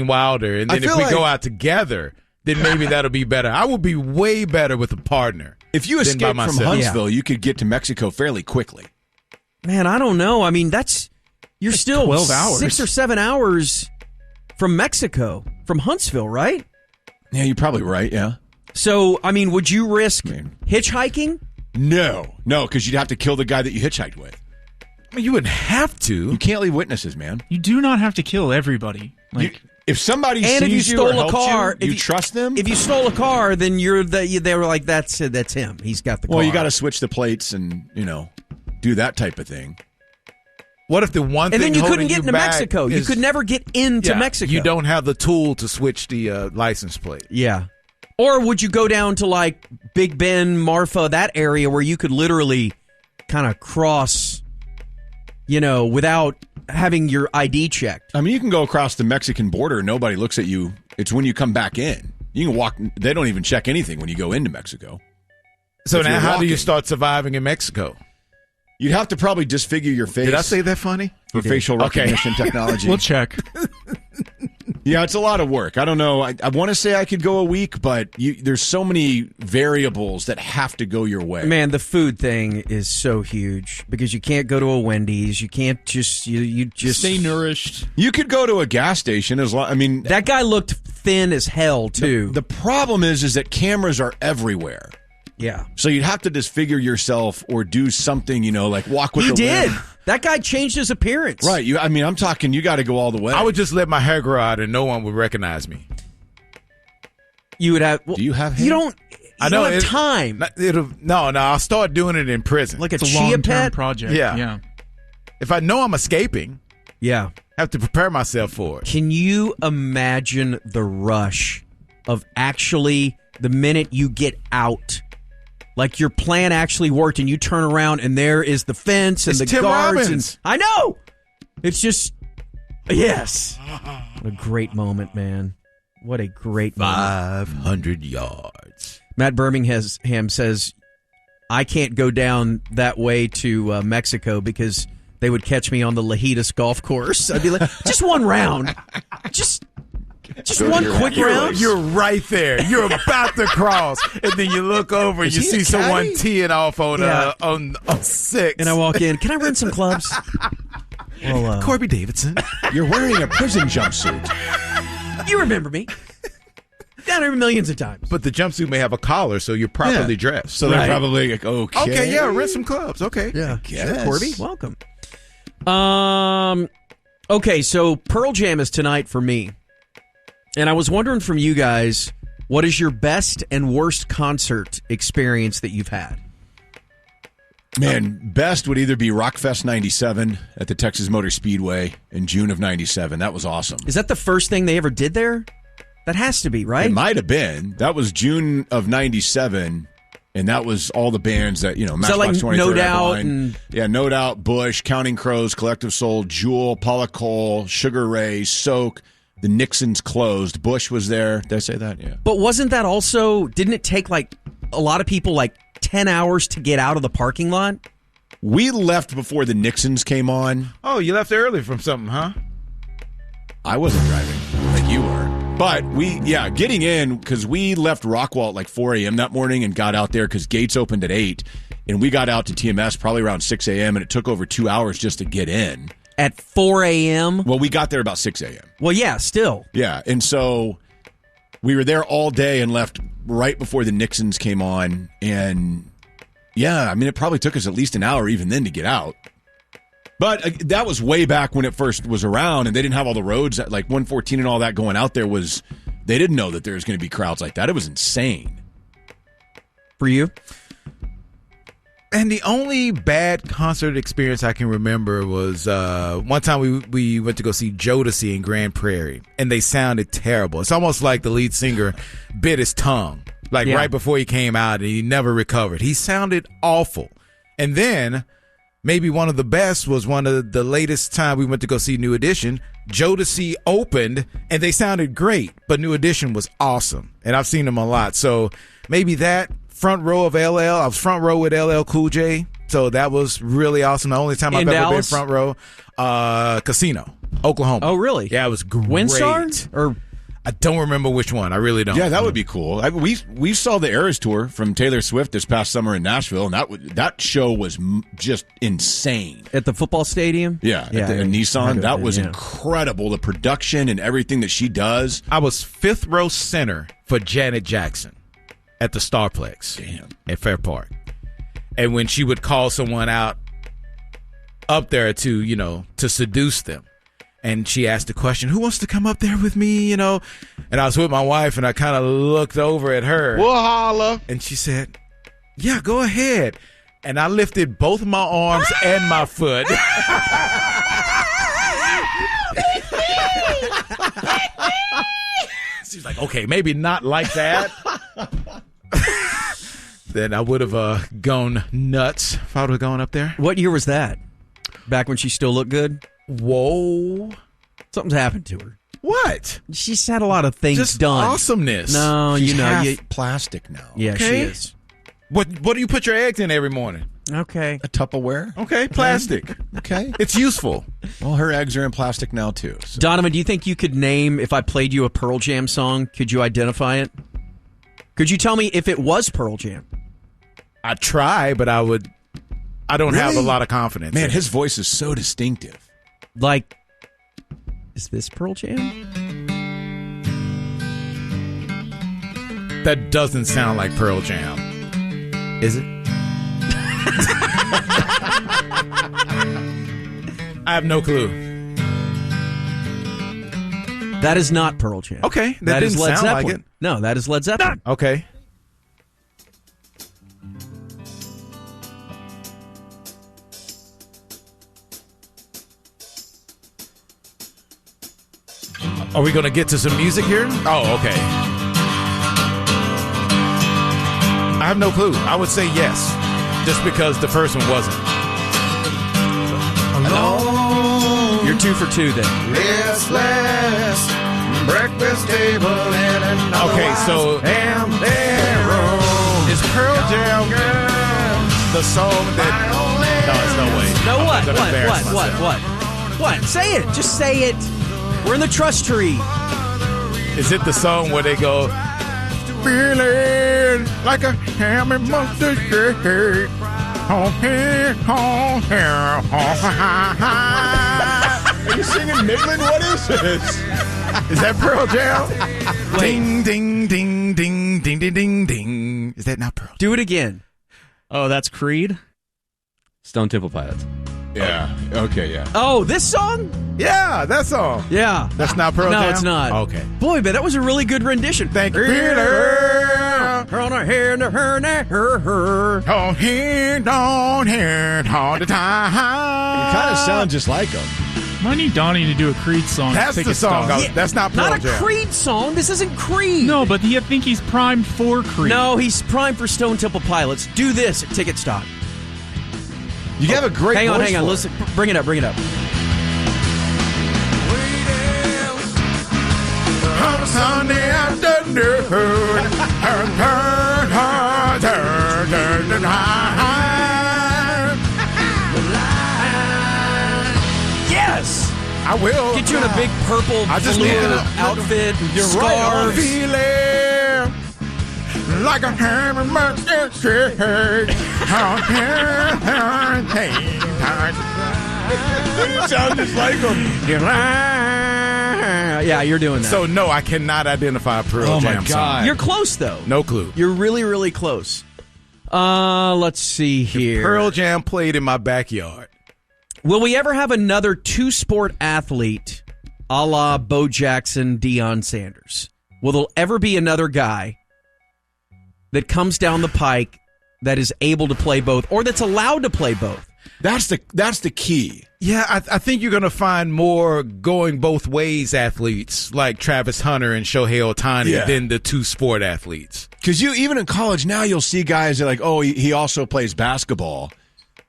Wilder. And then if we go out together, then maybe that'll be better. I would be way better with a partner. If you escape from Huntsville, you could get to Mexico fairly quickly. Man, I don't know. I mean, you're still 12 hours. 6 or 7 hours from Mexico, from Huntsville, right? Yeah, you're probably right, yeah. So, I mean, would you risk hitchhiking? No, because you'd have to kill the guy that you hitchhiked with. I mean, you wouldn't have to. You can't leave witnesses, man. You do not have to kill everybody. Like, If somebody and if you sees you stole or a helps car, you trust them? If you stole a car, then they were like, that's him. He's got the car. Well, you got to switch the plates and, do that type of thing. What if the one thing and then you couldn't holding get into back Mexico? You could never get into Mexico. You don't have the tool to switch the license plate. Yeah. Or would you go down to like Big Ben, Marfa, that area where you could literally kind of cross, without having your ID checked? I mean, you can go across the Mexican border. Nobody looks at you. It's when you come back in. You can walk. They don't even check anything when you go into Mexico. So now how do you start surviving in Mexico? You'd have to probably disfigure your face. Did I say that funny? For facial recognition technology. We'll check. Yeah, it's a lot of work. I don't know. I want to say I could go a week, but there's so many variables that have to go your way. Man, the food thing is so huge because you can't go to a Wendy's. You can't just you just stay nourished. You could go to a gas station as long. I mean, that guy looked thin as hell too. The problem is that cameras are everywhere. Yeah. So you'd have to disfigure yourself or do something, like walk with He the did. wind. That guy changed his appearance. Right. I'm talking, you got to go all the way. I would just let my hair grow out and no one would recognize me. You would have. Do you have hair? You don't. I don't have time. No, I'll start doing it in prison. Like a It's a chia long-term pet project. Yeah. If I know I'm escaping, yeah, I have to prepare myself for it. Can you imagine the rush of actually the minute you get out? Like your plan actually worked, and you turn around, and there is the fence and It's the Tim guards. Robbins. I know. It's just yes. What a great moment, man! What a great 500 yards. Matt Birmingham says, "I can't go down that way to Mexico because they would catch me on the Lajitas golf course." I'd be like, "Just one round, just one quick round." You're right there. You're about to cross, and then you look over and you see someone teeing off on 6. And I walk in. Can I rent some clubs? Well, Corby Davidson. You're wearing a prison jumpsuit. You remember me. Done it millions of times. But the jumpsuit may have a collar, so you're properly dressed. So they're probably like, okay. Okay, yeah, rent some clubs. Okay. Yeah. Sure, Corby, welcome. Okay, so Pearl Jam is tonight for me. And I was wondering from you guys, what is your best and worst concert experience that you've had? Man, best would either be Rockfest 97 at the Texas Motor Speedway in June of 97. That was awesome. Is that the first thing they ever did there? That has to be, right? It might have been. That was June of 97, and that was all the bands that, Matchbox like 23. No Doubt and... Yeah, No Doubt, Bush, Counting Crows, Collective Soul, Jewel, Paula Cole, Sugar Ray, Soak. The Nixons closed. Bush was there. Did I say that? Yeah. But wasn't that also, didn't it take like a lot of people like 10 hours to get out of the parking lot? We left before the Nixons came on. Oh, you left early from something, huh? I wasn't driving like you were. But getting in, because we left Rockwall at like 4 a.m. that morning and got out there because gates opened at 8. And we got out to TMS probably around 6 a.m. and it took over 2 hours just to get in. At 4 a.m.? Well, we got there about 6 a.m. Well, yeah, still. Yeah, and so we were there all day and left right before the Nixons came on. And, yeah, I mean, it probably took us at least an hour even then to get out. But that was way back when it first was around, and they didn't have all the roads, like 114 and all that going out there was, they didn't know that there was going to be crowds like that. It was insane. For you? And the only bad concert experience I can remember was one time we went to go see Jodeci in Grand Prairie, and they sounded terrible. It's almost like the lead singer bit his tongue, right before he came out, and he never recovered. He sounded awful. And then maybe one of the best was one of the latest time we went to go see New Edition. Jodeci opened, and they sounded great, but New Edition was awesome, and I've seen them a lot. So maybe that. Front row of LL. I was front row with LL Cool J, so that was really awesome. The only time I've ever been front row. Casino, Oklahoma. Oh, really? Yeah, it was great. Windstar? Or I don't remember which one. I really don't. Yeah, that would be cool. We saw the Eras tour from Taylor Swift this past summer in Nashville, and that show was just insane. At the football stadium? Yeah, at Nissan. That was incredible. The production and everything that she does. I was fifth row center for Janet Jackson at the Starplex at Fair Park. And when she would call someone out up there to seduce them, And she asked the question, who wants to come up there with me, And I was with my wife, and I kind of looked over at her. We'll holla. And she said, yeah, go ahead. And I lifted both my arms and my foot. She's like, okay, maybe not like that. Then I would have gone nuts if I would have gone up there. What year was that? Back when she still looked good? Whoa. Something's happened to her. What? She's had a lot of things Just done. Awesomeness. No, She's half plastic now. Yeah, okay. she is. What do you put your eggs in every morning? Okay. A Tupperware. Okay, plastic. Okay. It's useful. Well, her eggs are in plastic now, too. So. Donovan, do you think you could name, if I played you a Pearl Jam song, could you identify it? Could you tell me if it was Pearl Jam? I try, but I don't have a lot of confidence. Man, his voice is so distinctive. Like, is this Pearl Jam? That doesn't sound like Pearl Jam. Is it? I have no clue. That is not Pearl Jam. Okay, that is didn't Led sound Zeppelin. like it. No, that is Led Zeppelin. Okay. Are we going to get to some music here? Oh, okay. I have no clue. I would say yes, just because the first one wasn't. Alone. You're 2 for 2 then. Listless, breakfast table in another Okay, so is Pearl Jam the song that? No, it's no way. No, I'm what? gonna embarrass myself. What? Say it. Just say it. We're in the trust tree. Is it the song where they go, feeling like a hammer monster? Are you singing Midland? What is this? Is that Pearl Jam? Wait. Ding, ding, ding, ding, ding, ding, ding, ding. Is that not Pearl Jam? Do it again. Oh, that's Creed? Stone Temple Pilots. Yeah. Okay, yeah. Oh, this song? Yeah, that song. Yeah. That's not Pearl Jam? No, it's not. Okay. Boy, but that was a really good rendition. Thank you. On her hair, her, On here, on here, all the time. You kind of sound just like him. Might need Donnie to do a Creed song. That's the song. Yeah, that's not Pearl Not a Jam. Creed song. This isn't Creed. No, but I think he's primed for Creed. No, he's primed for Stone Temple Pilots. Do this at Ticket Stock. You have a great Hang on. voice for Listen. Bring it up. Sunday afternoon. Yes! I will. Get you in a big purple velour outfit, You're scarves. right. Feeling like a hammer monster. You sound just like him. Yeah, you're doing that. So, no, I cannot identify a Pearl Jam song. You're close, though. No clue. You're really, really close. Let's see here. Pearl Jam played in my backyard. Will we ever have another two-sport athlete a la Bo Jackson, Deion Sanders? Will there ever be another guy that comes down the pike that is able to play both or that's allowed to play both? That's the key. Yeah, I think you're going to find more going both ways athletes like Travis Hunter and Shohei Ohtani than the two-sport athletes. Because even in college now, you'll see guys that are like, oh, he also plays basketball,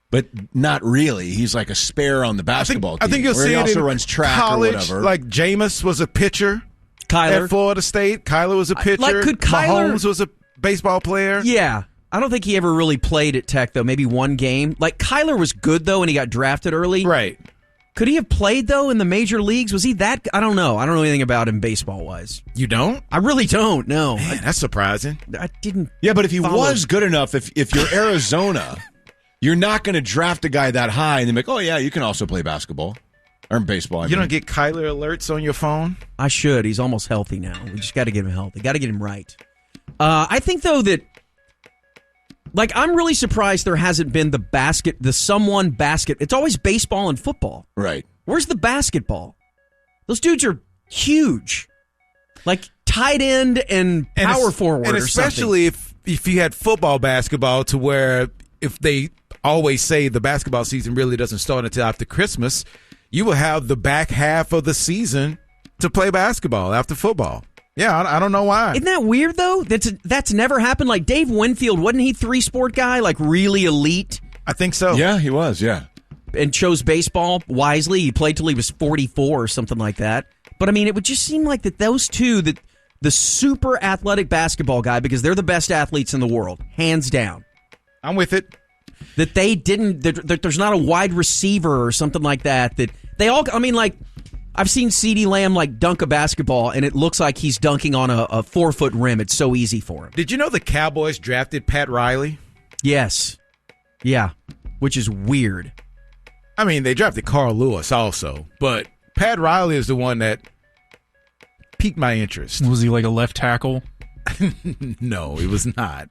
but not really. He's like a spare on the basketball team. I think you'll see he it also in runs track college, or whatever. like Jameis was a pitcher Kyler. at Florida State. Kyler was a pitcher. Like, could Kyler... Mahomes was a baseball player. Yeah. I don't think he ever really played at Tech, though. Maybe one game. Like, Kyler was good, though, and he got drafted early. Right. Could he have played, though, in the major leagues? Was he that? I don't know. I don't know anything about him baseball-wise. You don't? I really don't, no. Man, that's surprising. I didn't. Yeah, but if he follow. was good enough, if you're Arizona, you're not going to draft a guy that high and then be like, oh, yeah, you can also play basketball. Or baseball. You don't get Kyler alerts on your phone? I should. He's almost healthy now. We just got to get him healthy. Got to get him right. I think, though, that like, I'm really surprised there hasn't been the someone basket. It's always baseball and football. Right. Where's the basketball? Those dudes are huge. Like tight end and power forward and or especially if you had football, basketball, to where if they always say the basketball season really doesn't start until after Christmas, you will have the back half of the season to play basketball after football. Yeah, I don't know why. Isn't that weird, though? That's never happened. Like Dave Winfield, wasn't he 3-sport guy, like really elite? I think so. Yeah, he was, yeah. And chose baseball wisely. He played till he was 44 or something like that. But, I mean, it would just seem like that those two, that the super athletic basketball guy, because they're the best athletes in the world, hands down. I'm with it. That they didn't, that there's not a wide receiver or something like that. That they all, I mean, like, I've seen CeeDee Lamb like dunk a basketball, and it looks like he's dunking on a 4-foot rim. It's so easy for him. Did you know the Cowboys drafted Pat Riley? Yes. Yeah. Which is weird. I mean, they drafted Carl Lewis also, but Pat Riley is the one that piqued my interest. Was he like a left tackle? No, he was not.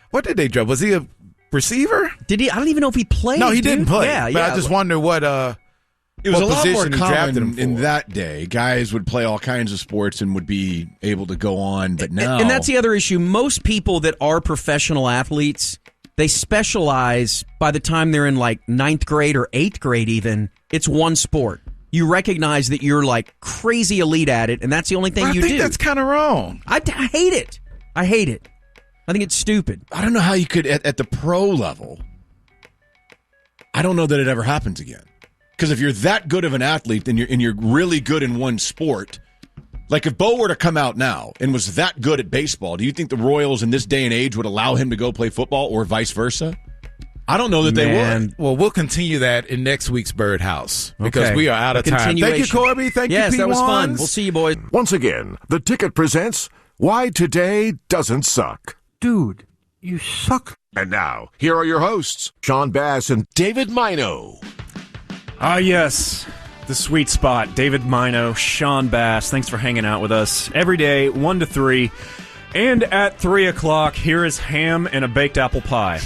What did they draft? Was he a receiver? Did he? I don't even know if he played. No, he didn't play. Yeah, but I just wonder what it was a lot more position he drafted him common for. in that day. Guys would play all kinds of sports and would be able to go on, but now... And that's the other issue. Most people that are professional athletes, they specialize by the time they're in like 9th grade or 8th grade even. It's one sport. You recognize that you're like crazy elite at it, and that's the only thing you do. I think that's kind of wrong. I hate it. I hate it. I think it's stupid. I don't know how you could, at the pro level, I don't know that it ever happens again. Because if you're that good of an athlete and you're really good in one sport, like if Bo were to come out now and was that good at baseball, do you think the Royals in this day and age would allow him to go play football or vice versa? I don't know that they would. Well, we'll continue that in next week's Birdhouse because we are out of time. Thank you, Corby. Thank you, P1s. Yes, that was fun. We'll see you, boys. Once again, The Ticket presents Why Today Doesn't Suck. Dude, you suck. And now, here are your hosts, Sean Bass and David Mino. Ah, yes. The sweet spot. David Mino, Sean Bass. Thanks for hanging out with us every day, 1 to 3. And at 3 o'clock, here is ham and a baked apple pie.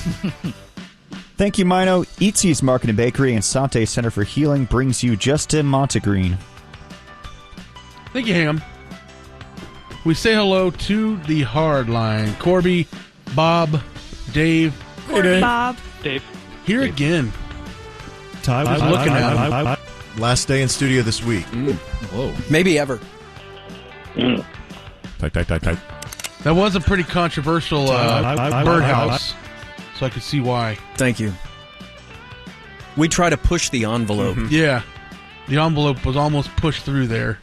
Thank you, Mino. Eatsy's Market and Bakery and Sante Center for Healing brings you just to Montegreen. Thank you, Ham. We say hello to the hard line. Corby, Bob, Dave. Hey, Dave. Bob. Dave. Here Dave. Again. Ty was looking at him. Last day in studio this week. Whoa. Maybe ever. Type. That was a pretty controversial Birdhouse, so I could see why. Thank you. We try to push the envelope. Mm-hmm. Yeah. The envelope was almost pushed through there.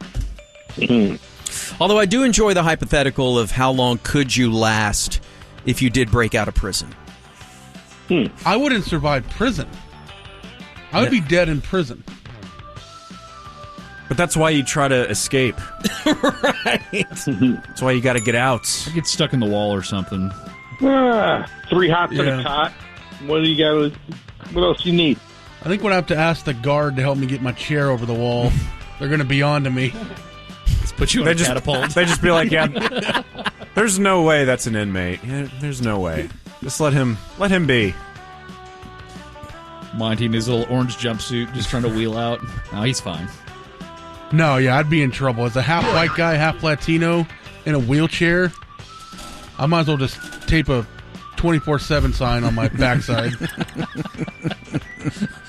Although I do enjoy the hypothetical of how long could you last if you did break out of prison. I wouldn't survive prison. I would be dead in prison. But that's why you try to escape. Right. That's why you got to get out. Get stuck in the wall or something. 3 hots and a cot. What do you got? What else do you need? I think when I have to ask the guard to help me get my chair over the wall, they're going to be on to me. Let's put you in a catapult. They just be like, yeah, there's no way that's an inmate. Yeah, there's no way. Just let him be. Monty in his little orange jumpsuit, just trying to wheel out. No, he's fine. No, yeah, I'd be in trouble. As a half white guy, half Latino, in a wheelchair, I might as well just tape a 24/7 sign on my backside.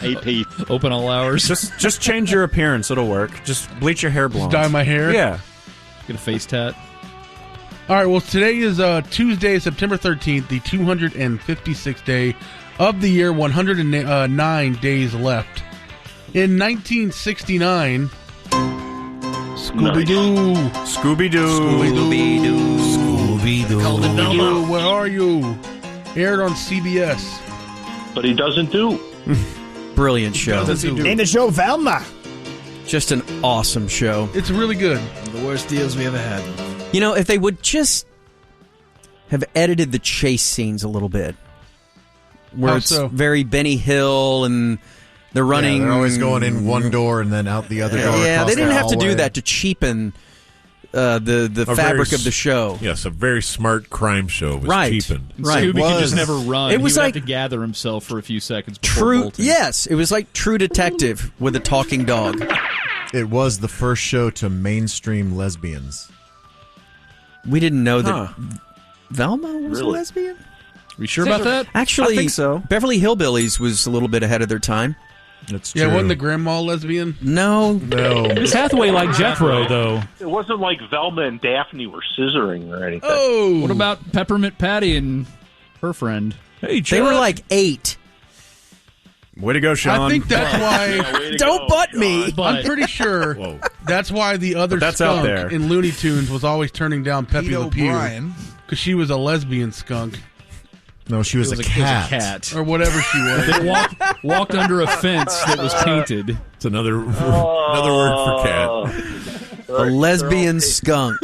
AP, open all hours. Just change your appearance. It'll work. Just bleach your hair blonde. Just dye my hair? Yeah. Get a face tat. All right, well, today is Tuesday, September 13th, the 256th day of the year, 109 days left. In 1969, Scooby-Doo. Scooby-Doo, where are you? Aired on CBS. But he doesn't do. Brilliant show. Name the show Velma. Just an awesome show. It's really good. One of the worst deals we ever had. You know, if they would just have edited the chase scenes a little bit, where it's very Benny Hill and they're running. Yeah, they're always going in one door and then out the other door. Yeah, they didn't have to do that to cheapen the fabric of the show. Yes, a very smart crime show was cheapened. Right. Scooby could just never run. It was he would like have to gather himself for a few seconds before bolting. Yes, it was like True Detective with a talking dog. It was the first show to mainstream lesbians. We didn't know that Velma was a lesbian? We sure about that? Actually, I think so. Beverly Hillbillies was a little bit ahead of their time. That's true. Yeah, wasn't the grandma lesbian? No. No. Hathaway like Jethro, though. It wasn't like Velma and Daphne were scissoring or anything. Oh! What about Peppermint Patty and her friend? Hey, They were like 8. Way to go, Sean. I think that's why. Don't butt me. I'm pretty sure that's why the other But that's out skunk there. in Looney Tunes was always turning down Pepe Pete Le Pew O'Brien. because she was a lesbian skunk No, she was, It a was cat. a cat. or whatever she was. They walked under a fence that was painted. It's another word for cat. A lesbian skunk.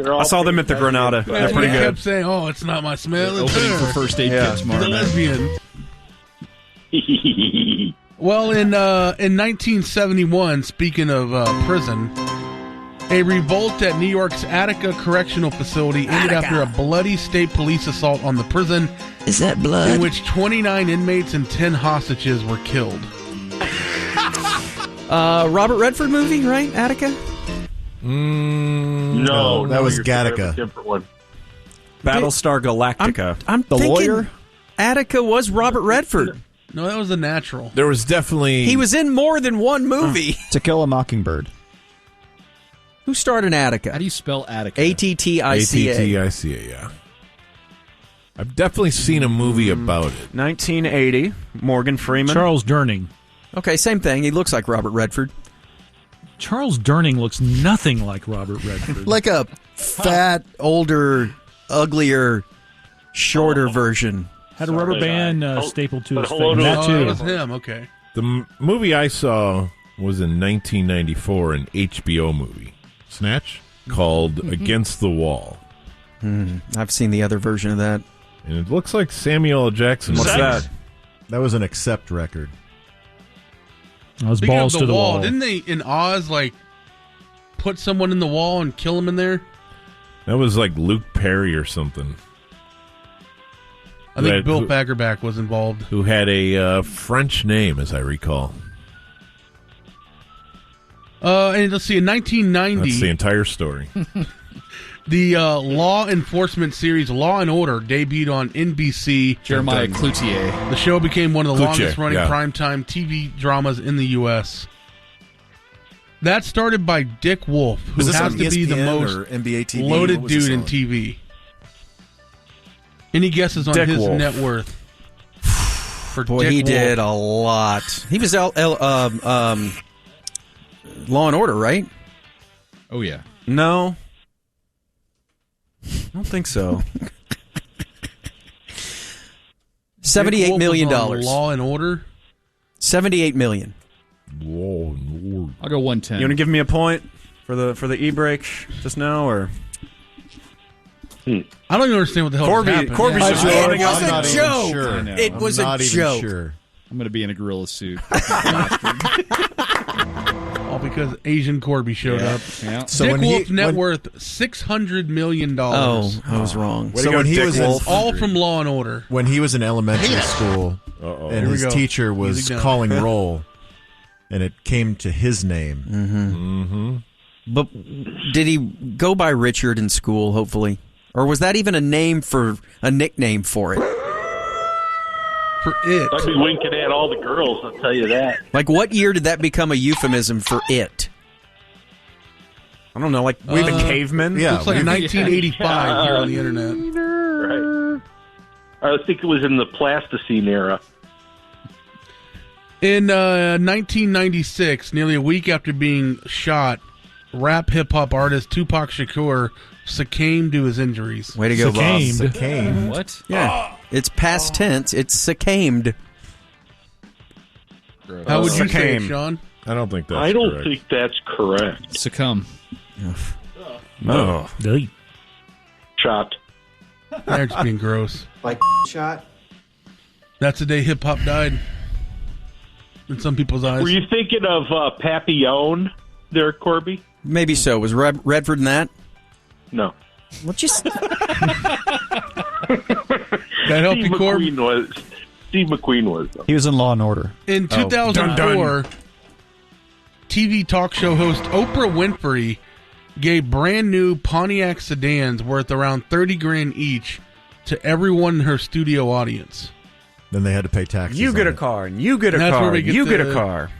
I saw them at the Granada. They're pretty They good. kept saying, "Oh, it's not my smell, it's Opening her." for First Aid Yeah. Kit She's tomorrow a night. lesbian. Well, in 1971, speaking of prison, a revolt at New York's Attica Correctional Facility ended after a bloody state police assault on the prison. Is that blood? In which 29 inmates and 10 hostages were killed. Robert Redford movie, right? Attica? No, that was you're thinking of Gattaca. a different one. Battlestar Galactica. I'm The thinking lawyer? Attica was Robert Redford. No, that was a natural. There was definitely... He was in more than one movie. To Kill a Mockingbird. Who starred in Attica? How do you spell Attica? Attica. ATTICA, yeah. I've definitely seen a movie about it. 1980. Morgan Freeman. Charles Durning. Okay, same thing. He looks like Robert Redford. Charles Durning looks nothing like Robert Redford. Like a fat, older, uglier, shorter version. Had a rubber band stapled to his hello face. to- That Oh, too. that was him. Okay. The movie I saw was in 1994, an HBO movie. Snatch? Called Against the Wall. I've seen the other version of that. And it looks like Samuel L. Jackson. What's that? That was an Accept record. I was Speaking balls of to the the wall, didn't they in Oz put someone in the wall and kill him in there? That was like Luke Perry or something. I think Bill Pagerback was involved. Who had a French name, as I recall. And let's see, in 1990, That's the entire story. the law enforcement series Law and Order debuted on NBC. Jeremiah Cloutier. The show became one of the Cloutier, longest-running yeah. primetime TV dramas in the U.S. That started by Dick Wolf, who Was this has on to be the ESPN most or NBA TV? loaded What was this dude in on? TV. Any guesses on Dick his Wolf. net worth? For Boy, Dick he Wolf? did a lot. He was Law and Order, right? Oh, yeah. No. I don't think so. Dick Wolf $78 million. was on Law and Order? $78 million. Whoa, Lord. I'll go 110. You want to give me a point for the e-break just now, or I don't even understand what the hell Corby's just loading up. It was a joke. Sure. It was I'm not a even joke. Sure. I'm going to be in a gorilla suit. All because Asian Corby showed up. Yeah. So Dick when Wolf's net when- worth $600 million. Oh, I was wrong. Way to So go, when he Dick was Wolf. All from Law and Order. When he was in elementary school, Uh-oh. and Here we his go. teacher was Music down. calling roll, and it came to his name. Mm-hmm. But did he go by Richard in school, hopefully? Or was that even a nickname for it? For it. I'd be winking at all the girls, I'll tell you that. Like, what year did that become a euphemism for it? I don't know, like we the cavemen. Yeah, Looks like 1985 here on the internet. Right. I think it was in the Plasticine era. In 1996, nearly a week after being shot, rap hip-hop artist Tupac Shakur succumbed to his injuries. Way to go, Bob. Succumbed. What? Yeah. It's past tense. It's succumbed. How would you say it, Succumb. Sean? I don't think that's I don't correct. think that's correct. Succumb. No. Shot. They're just being gross. Like shot. That's the day hip-hop died. In some people's eyes. Were you thinking of Papillon there, Corby? Maybe so. Was Redford in that? No. What you? That help you, Corb? Steve McQueen was. Though. He was in Law and Order. In 2004, TV talk show host Oprah Winfrey gave brand new Pontiac sedans worth around $30,000 each to everyone in her studio audience. Then they had to pay taxes. You get a car, and you get a car, you get a car.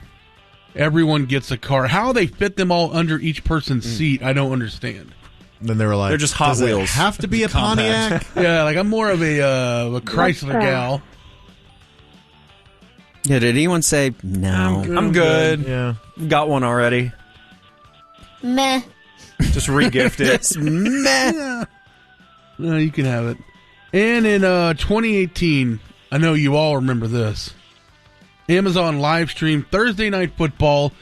Everyone gets a car. How they fit them all under each person's seat, I don't understand. Then they were like, they're just Hot Does Wheels. It have to be a Pontiac? Yeah, like I'm more of a Chrysler gal. Yeah, did anyone say no? I'm good. Yeah. Got one already. Meh. Just re-gift it. Just meh. Yeah. No, you can have it. And in 2018, I know you all remember this. Amazon live streamed Thursday Night Football,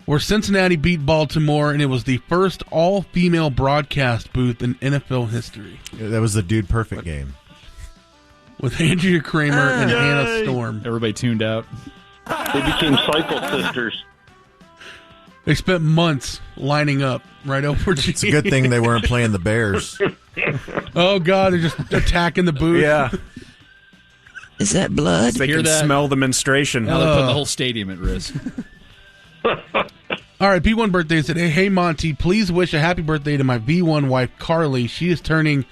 where Cincinnati beat Baltimore, and it was the first all-female broadcast booth in NFL history. That was the Dude Perfect game. With Andrea Kramer and Hannah Storm. Everybody tuned out. They became cycle sisters. They spent months lining up right over to It's a good thing they weren't playing the Bears. Oh, God, they're just attacking the booth. Yeah. Is that blood? They can smell the menstruation. Now they're putting the whole stadium at risk. All right, P1 birthday today. Hey, Monty, please wish a happy birthday to my V1 wife, Carly. She is turning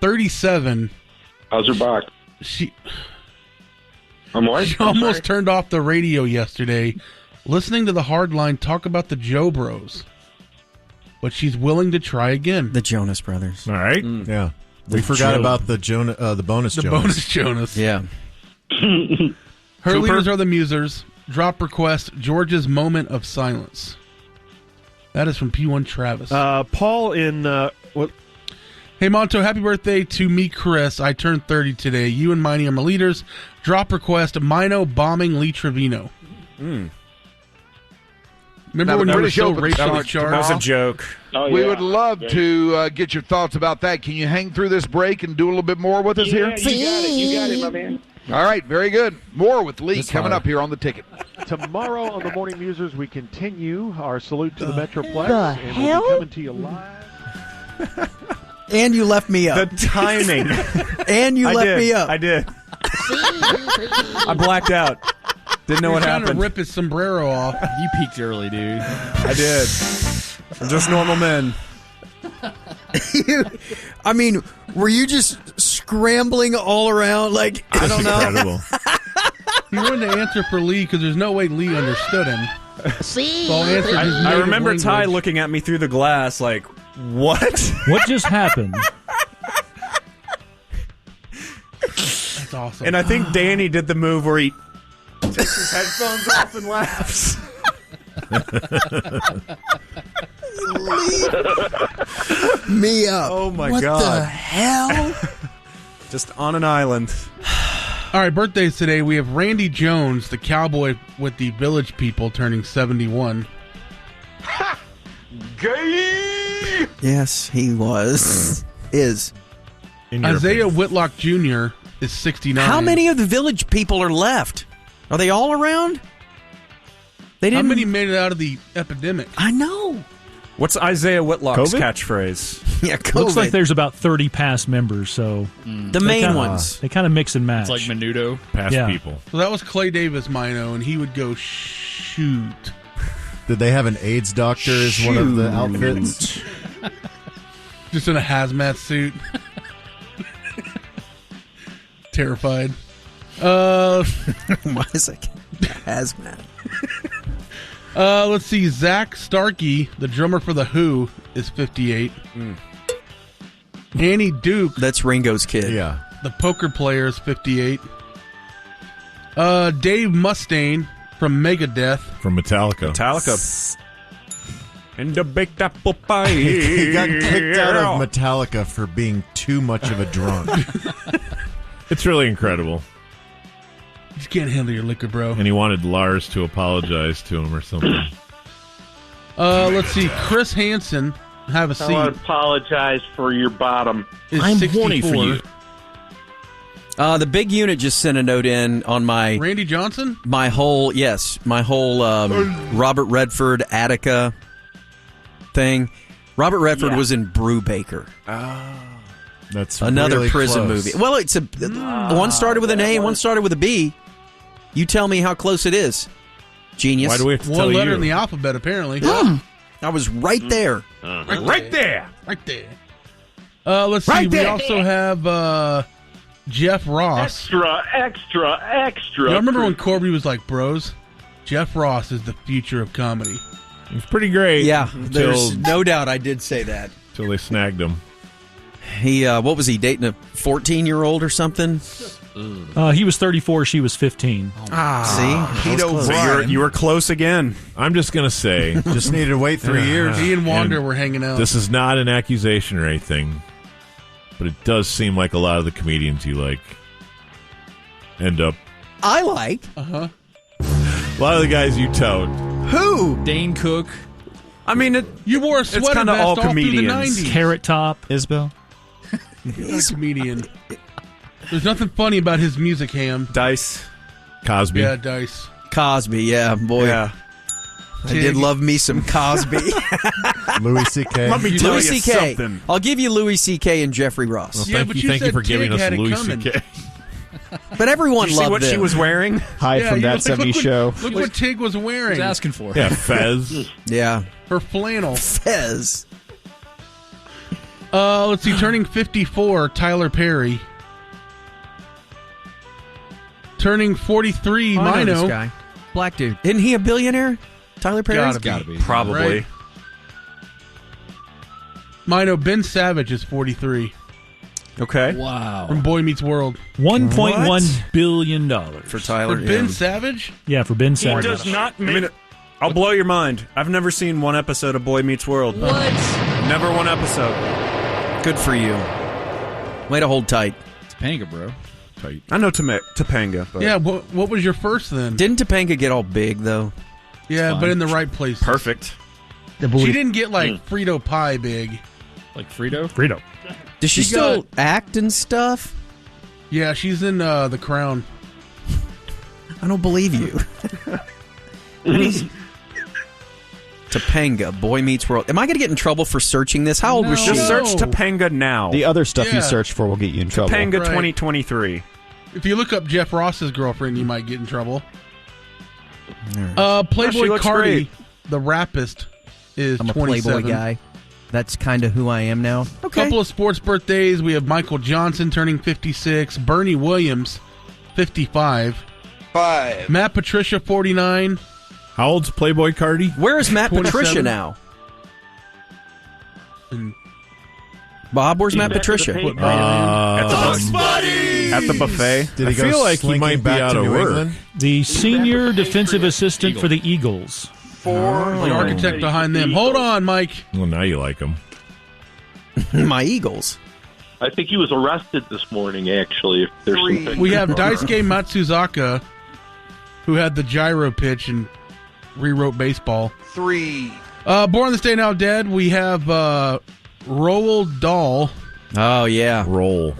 37. How's her back? She I'm almost turned off the radio yesterday listening to the Hardline talk about the Joe Bros. But she's willing to try again. The Jonas Brothers. All right. Yeah. We forgot about the bonus The Jonas. bonus Jonas. Yeah. Her leaders are the Musers. Drop request, George's Moment of Silence. That is from P1 Travis. Paul in... what? Hey, Monto, happy birthday to me, Chris. I turned 30 today. You and Miney are my leaders. Drop request, Mino bombing Lee Trevino. Remember when you were so racially charged? That was a joke. Oh, we would love to get your thoughts about that. Can you hang through this break and do a little bit more with us here? You got it, my man. All right, very good. More with Lee coming up here on the ticket. Tomorrow on the Morning Musers, we continue our salute to the Metroplex. The and hell? we'll be coming to you live. And you left me up. The timing. And you left me up. I did. I blacked out. Didn't know what happened. Trying to rip his sombrero off. You peaked early, dude. I did. We're just normal men. I mean, were you just scrambling all around? Like, I don't know. Incredible. He wanted to answer for Lee because there's no way Lee understood him. See? So I'll answer his I native remember language. Ty looking at me through the glass like, what? What just happened? That's awesome. And I think Danny did the move where he takes his headphones off and laughs. Me up. Oh, my what God. What the hell? Just on an island. All right, birthdays today. We have Randy Jones, the cowboy with the Village People, turning 71. Gay! Yes, he was. Is. Isaiah Whitlock Jr. is 69. How many of the Village People are left? Are they all around? They didn't. How many made it out of the epidemic? I know. What's Isaiah Whitlock's COVID? catchphrase? Yeah, COVID. Looks like there's about 30 past members, so the main ones. They kind of mix and match. It's like Menudo. Past people. So that was Clay Davis, Mino, and he would go shoot. Did they have an AIDS doctor as one of the outfits? Just in a hazmat suit. Terrified. Why is it hazmat? Let's see. Zach Starkey, the drummer for The Who, is 58. Annie Duke. That's Ringo's kid. Yeah. The poker player is 58. Dave Mustaine from Megadeth. From Metallica. And the baked apple pie. He got kicked out of Metallica for being too much of a drunk. It's really incredible. You just can't handle your liquor, bro. And he wanted Lars to apologize to him or something. Let's see. Chris Hansen, have a seat. I apologize for your bottom. I'm 64. horny for you. The big unit just sent a note in on my Randy Johnson? my whole Robert Redford Attica thing. Robert Redford was in Brubaker. That's another really prison close. movie. Well, it's one started with an A and one started with a B. You tell me how close it is. Genius. Why do we have to tell One letter you? in the alphabet, apparently. I was right there. Right there. Let's see. Right We there. also have Jeff Ross. Extra. Y'all remember when Corby was like, bros? Jeff Ross is the future of comedy. It's pretty great. Yeah, until, there's no doubt I did say that. Until they snagged him. He, what was he, dating a 14-year-old or something? He was 34, she was 15. See? Pete Close. O'Brien. You were close again. I'm just going to say. Just needed to wait 3 years. He and Wander were hanging out. This is not an accusation or anything, but it does seem like a lot of the comedians you like end up. I like. Uh-huh. A lot of the guys you tout. Who? Dane Cook. I mean, you wore a sweater kinda vest all all through the comedians. 90s. Carrot Top. Isbell. He's a comedian. There's nothing funny about his music, Ham. Dice. Cosby. Yeah, Dice. Cosby, yeah, boy. Yeah. I did love me some Cosby. Louis C.K. Let me tell Louis you C.K. something. I'll give you Louis C.K. and Jeffrey Ross. Well, Yeah, thank but you, you thank you said for giving Tig us had it Louis coming. C.K. But everyone You see loved what them. she was wearing? Hide from that 70 show. Look what Tig was wearing. asking for. Yeah, Fez. Yeah. Her flannel. Fez. Let's see. Turning 54, Tyler Perry. Turning 43, Oh, I know Mino. this guy. Black dude. Isn't he a billionaire? Tyler Perry? Gotta be. Probably. Right? Mino, Ben Savage is 43. Okay. Wow. From Boy Meets World. $1.1 billion. For Tyler. For Ben Savage? Yeah, for Ben He Savage. does not make... I'll blow your mind. I've never seen one episode of Boy Meets World. What? Never one episode. Good for you. Way to hold tight. Topanga, bro. Tight. I know Topanga, but... Yeah, what was your first then? Didn't Topanga get all big, though? Yeah, fine. but in the right place. Perfect. She didn't get like Frito pie big. Like Frito? Frito. Does she She still got- act and stuff? Yeah, she's in The Crown. I don't believe you. Topanga, Boy Meets World. Am I going to get in trouble for searching this? How old was she? Just search Topanga now. The other stuff Yeah. you search for will get you in trouble. Topanga Right. 2023. If you look up Jeff Ross's girlfriend, you might get in trouble. she Playboy looks Cardi, great. the rapist, is I'm a 27. Playboy guy. That's kind of who I am now. Okay. Couple of sports birthdays. We have Michael Johnson turning 56, Bernie Williams 55, 5. Matt Patricia 49. How old's Playboy Cardi? Where is Matt 27? Patricia now? And Bob, where's Matt back to the Patricia? paint. At the buffet. Did he I go feel like he slinking might be back out to of New work. England? The senior defensive assistant for the Eagles. the architect behind them. Hold on, Mike. Well, now you like him. My Eagles. I think he was arrested this morning, actually. If there's some pictures. We have Daisuke Matsuzaka, who had the gyro pitch and rewrote baseball. 3. Born this day now dead. We have Roald Dahl. Oh, yeah. Roll.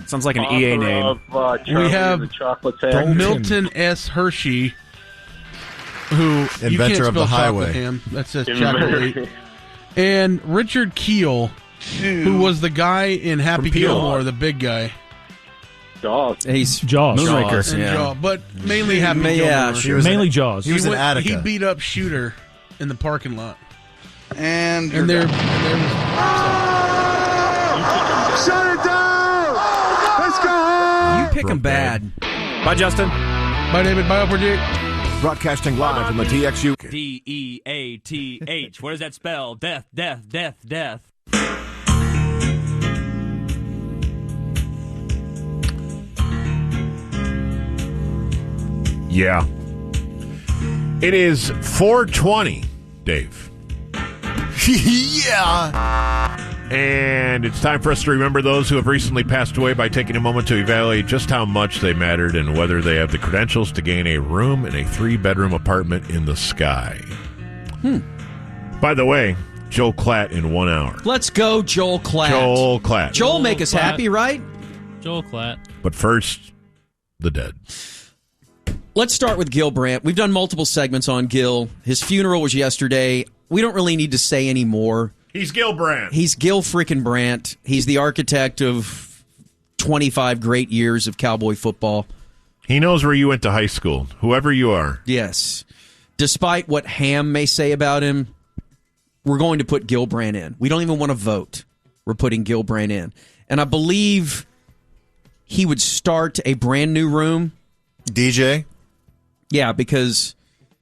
Sounds like an EA name. Of, Charlie We have and the Chocolate Factory. Milton S. Hershey, who you can't Inventor of spell the highway. chocolate ham. That says chocolate. And Richard Keel, who was the guy in Happy Peel. Gilmore, the big guy. Jaws. He's Jaws. Moonraker. And yeah. Jaw, but mainly Happy Yeah, Gilmore. She was Mainly in, Jaws. He was in He Attica. beat up Shooter in the parking lot. And And there was Shut it down! Let's go home! You pick them bad. Bye, Justin. Bye, David. Bye, Project. Broadcasting live from the TXU. DEATH. What does that spell? Death, death, death, death. Yeah. It is 4:20, Dave. Yeah. And it's time for us to remember those who have recently passed away by taking a moment to evaluate just how much they mattered and whether they have the credentials to gain a room in a 3-bedroom apartment in the sky. By the way, Joel Klatt in 1 hour. Let's go, Joel Klatt. Joel Klatt. Joel make us Klatt. happy, right? Joel Klatt. But first, the dead. Let's start with Gil Brandt. We've done multiple segments on Gil. His funeral was yesterday. We don't really need to say any more. He's Gil Brandt. He's Gil freaking Brandt. He's the architect of 25 great years of Cowboy football. He knows where you went to high school, whoever you are. Yes. Despite what Ham may say about him, we're going to put Gilbrand in. We don't even want to vote. We're putting Gilbrand in. And I believe he would start a brand new room. DJ? Yeah, because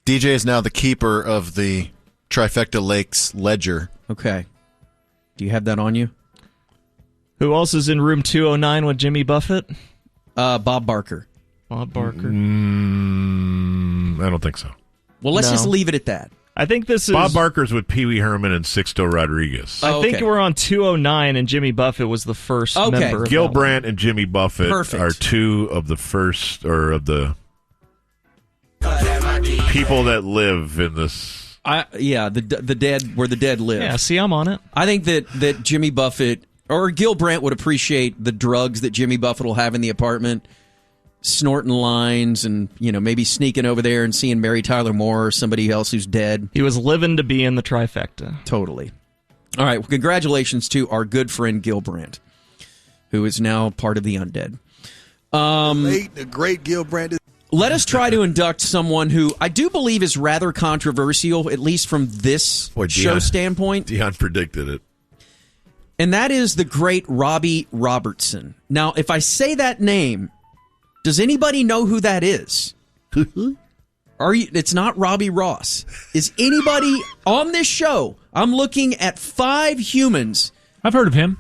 DJ is now the keeper of the Trifecta Lakes ledger. Okay. Do you have that on you? Who else is in room 209 with Jimmy Buffett? Bob Barker. Bob Barker. I don't think so. Well, let's just leave it at that. I think this is... Bob Barker's with Pee Wee Herman and Sixto Rodriguez. I think we're on 209, and Jimmy Buffett was the first member of Gilbrand and Jimmy Buffett Perfect. are two of the first, or of the people that live in this. The dead, where the dead live. Yeah, see, I'm on it. I think that Jimmy Buffett, or Gilbrand would appreciate the drugs that Jimmy Buffett will have in the apartment. Snorting lines and, maybe sneaking over there and seeing Mary Tyler Moore or somebody else who's dead. He was living to be in the trifecta. Totally. All right. Well, congratulations to our good friend Gilbrand, who is now part of the undead. The great Gilbrand. Let us try to induct someone who I do believe is rather controversial, at least from this show standpoint. Dion predicted it. And that is the great Robbie Robertson. Now, if I say that name... Does anybody know who that is? It's not Robbie Ross. Is anybody on this show? I'm looking at 5 humans. I've heard of him.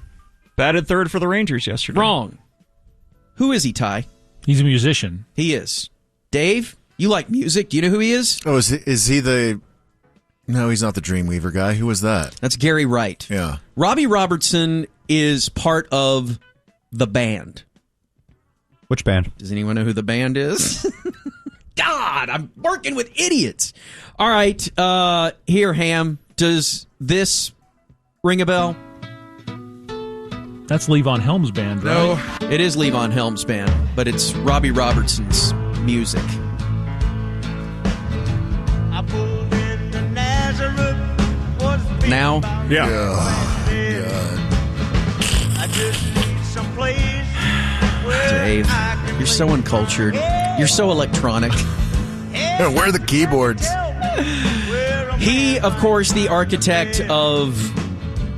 Batted third for the Rangers yesterday. Wrong. Who is he, Ty? He's a musician. He is. Dave, you like music. Do you know who he is? Oh, is he the... No, he's not the Dreamweaver guy. Who was that? That's Gary Wright. Yeah. Robbie Robertson is part of the band. Which band? Does anyone know who the band is? God, I'm working with idiots. All right, here, Ham. Does this ring a bell? That's Levon Helm's band, right? No, it is Levon Helm's band, but it's Robbie Robertson's music. Now? Yeah. Dave, you're so uncultured. You're so electronic. Where are the keyboards? He, of course, the architect of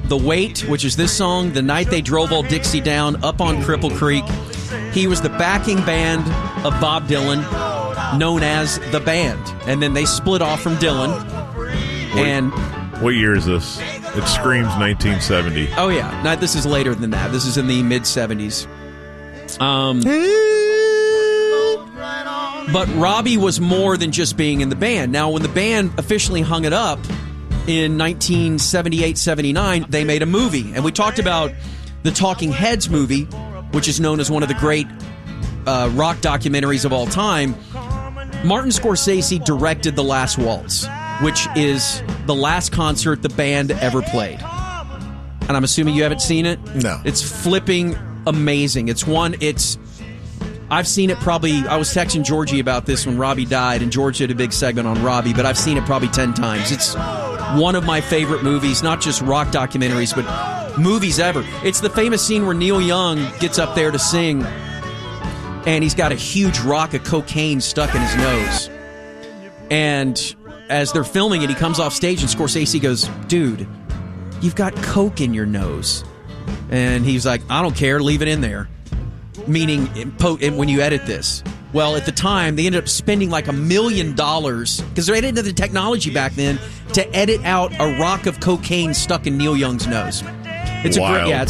The Wait, which is this song, The Night They Drove Old Dixie Down, Up on Cripple Creek. He was the backing band of Bob Dylan, known as The Band. And then they split off from Dylan. What year is this? It screams 1970. Oh, yeah. No, this is later than that. This is in the mid-70s. But Robbie was more than just being in the band. Now, when the band officially hung it up in 1978-79, they made a movie. And we talked about the Talking Heads movie, which is known as one of the great rock documentaries of all time. Martin Scorsese directed The Last Waltz, which is the last concert the band ever played. And I'm assuming you haven't seen it? No. It's flipping amazing. I've seen it probably, I was texting Georgie about this when Robbie died, and George did a big segment on Robbie, but I've seen it probably 10 times. It's one of my favorite movies, not just rock documentaries, but movies ever. It's the famous scene where Neil Young gets up there to sing, and he's got a huge rock of cocaine stuck in his nose. And as they're filming it, he comes off stage, and Scorsese goes, "Dude, you've got coke in your nose." And he's like, "I don't care, leave it in there." Meaning, when you edit this. Well, at the time, they ended up spending like $1 million, because they didn't have the technology back then, to edit out a rock of cocaine stuck in Neil Young's nose. It's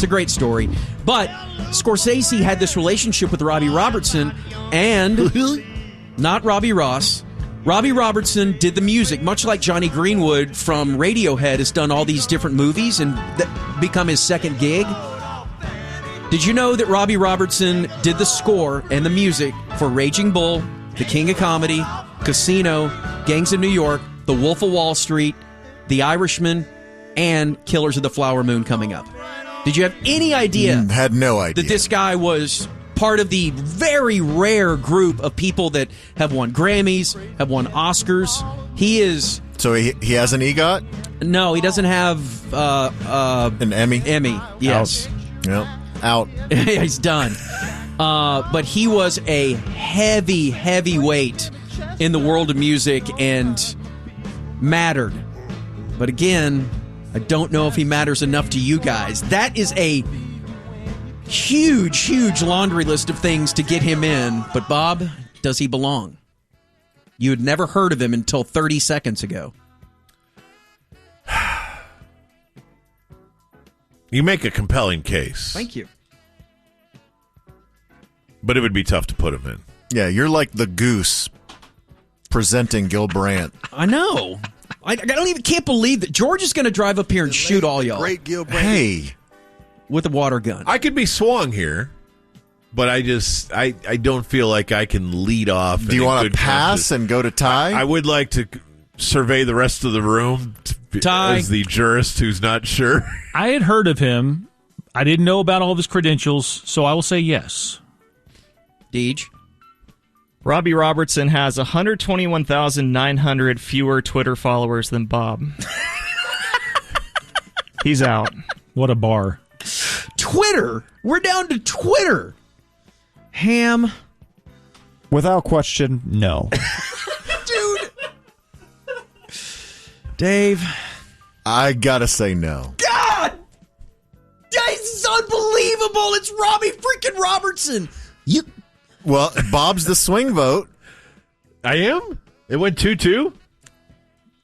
a great story. But Scorsese had this relationship with Robbie Robertson, and not Robbie Ross. Robbie Robertson did the music, much like Johnny Greenwood from Radiohead has done all these different movies and become his second gig. Did you know that Robbie Robertson did the score and the music for Raging Bull, The King of Comedy, Casino, Gangs of New York, The Wolf of Wall Street, The Irishman, and Killers of the Flower Moon coming up? Did you have any idea? Had no idea. That this guy was part of the very rare group of people that have won Grammys, have won Oscars. He is... So he has an EGOT? No, he doesn't have... an Emmy? Emmy, yes. Yep. Out. He's done. But he was a heavy weight in the world of music and mattered. But again, I don't know if he matters enough to you guys. That is a huge laundry list of things to get him in. But Bob, does he belong? You had never heard of him until 30 seconds ago. You make a compelling case. Thank you. But it would be tough to put him in. Yeah, you're like the goose presenting Gil Brandt. I know. I can't believe that George is going to drive up here and shoot all y'all. Great Gil Brandt. Hey. With a water gun. I could be swung here, but I don't feel like I can lead off. Do you want to pass and go to tie? I would like to survey the rest of the room tie. As the jurist who's not sure. I had heard of him. I didn't know about all of his credentials, so I will say yes. Deej? Robbie Robertson has 121,900 fewer Twitter followers than Bob. He's out. What a bar. Twitter! We're down to Twitter! Ham. Without question, no. Dude! Dave. I gotta say no. God! It's unbelievable! It's Robbie freaking Robertson! Well, Bob's the swing vote. I am? It went 2-2?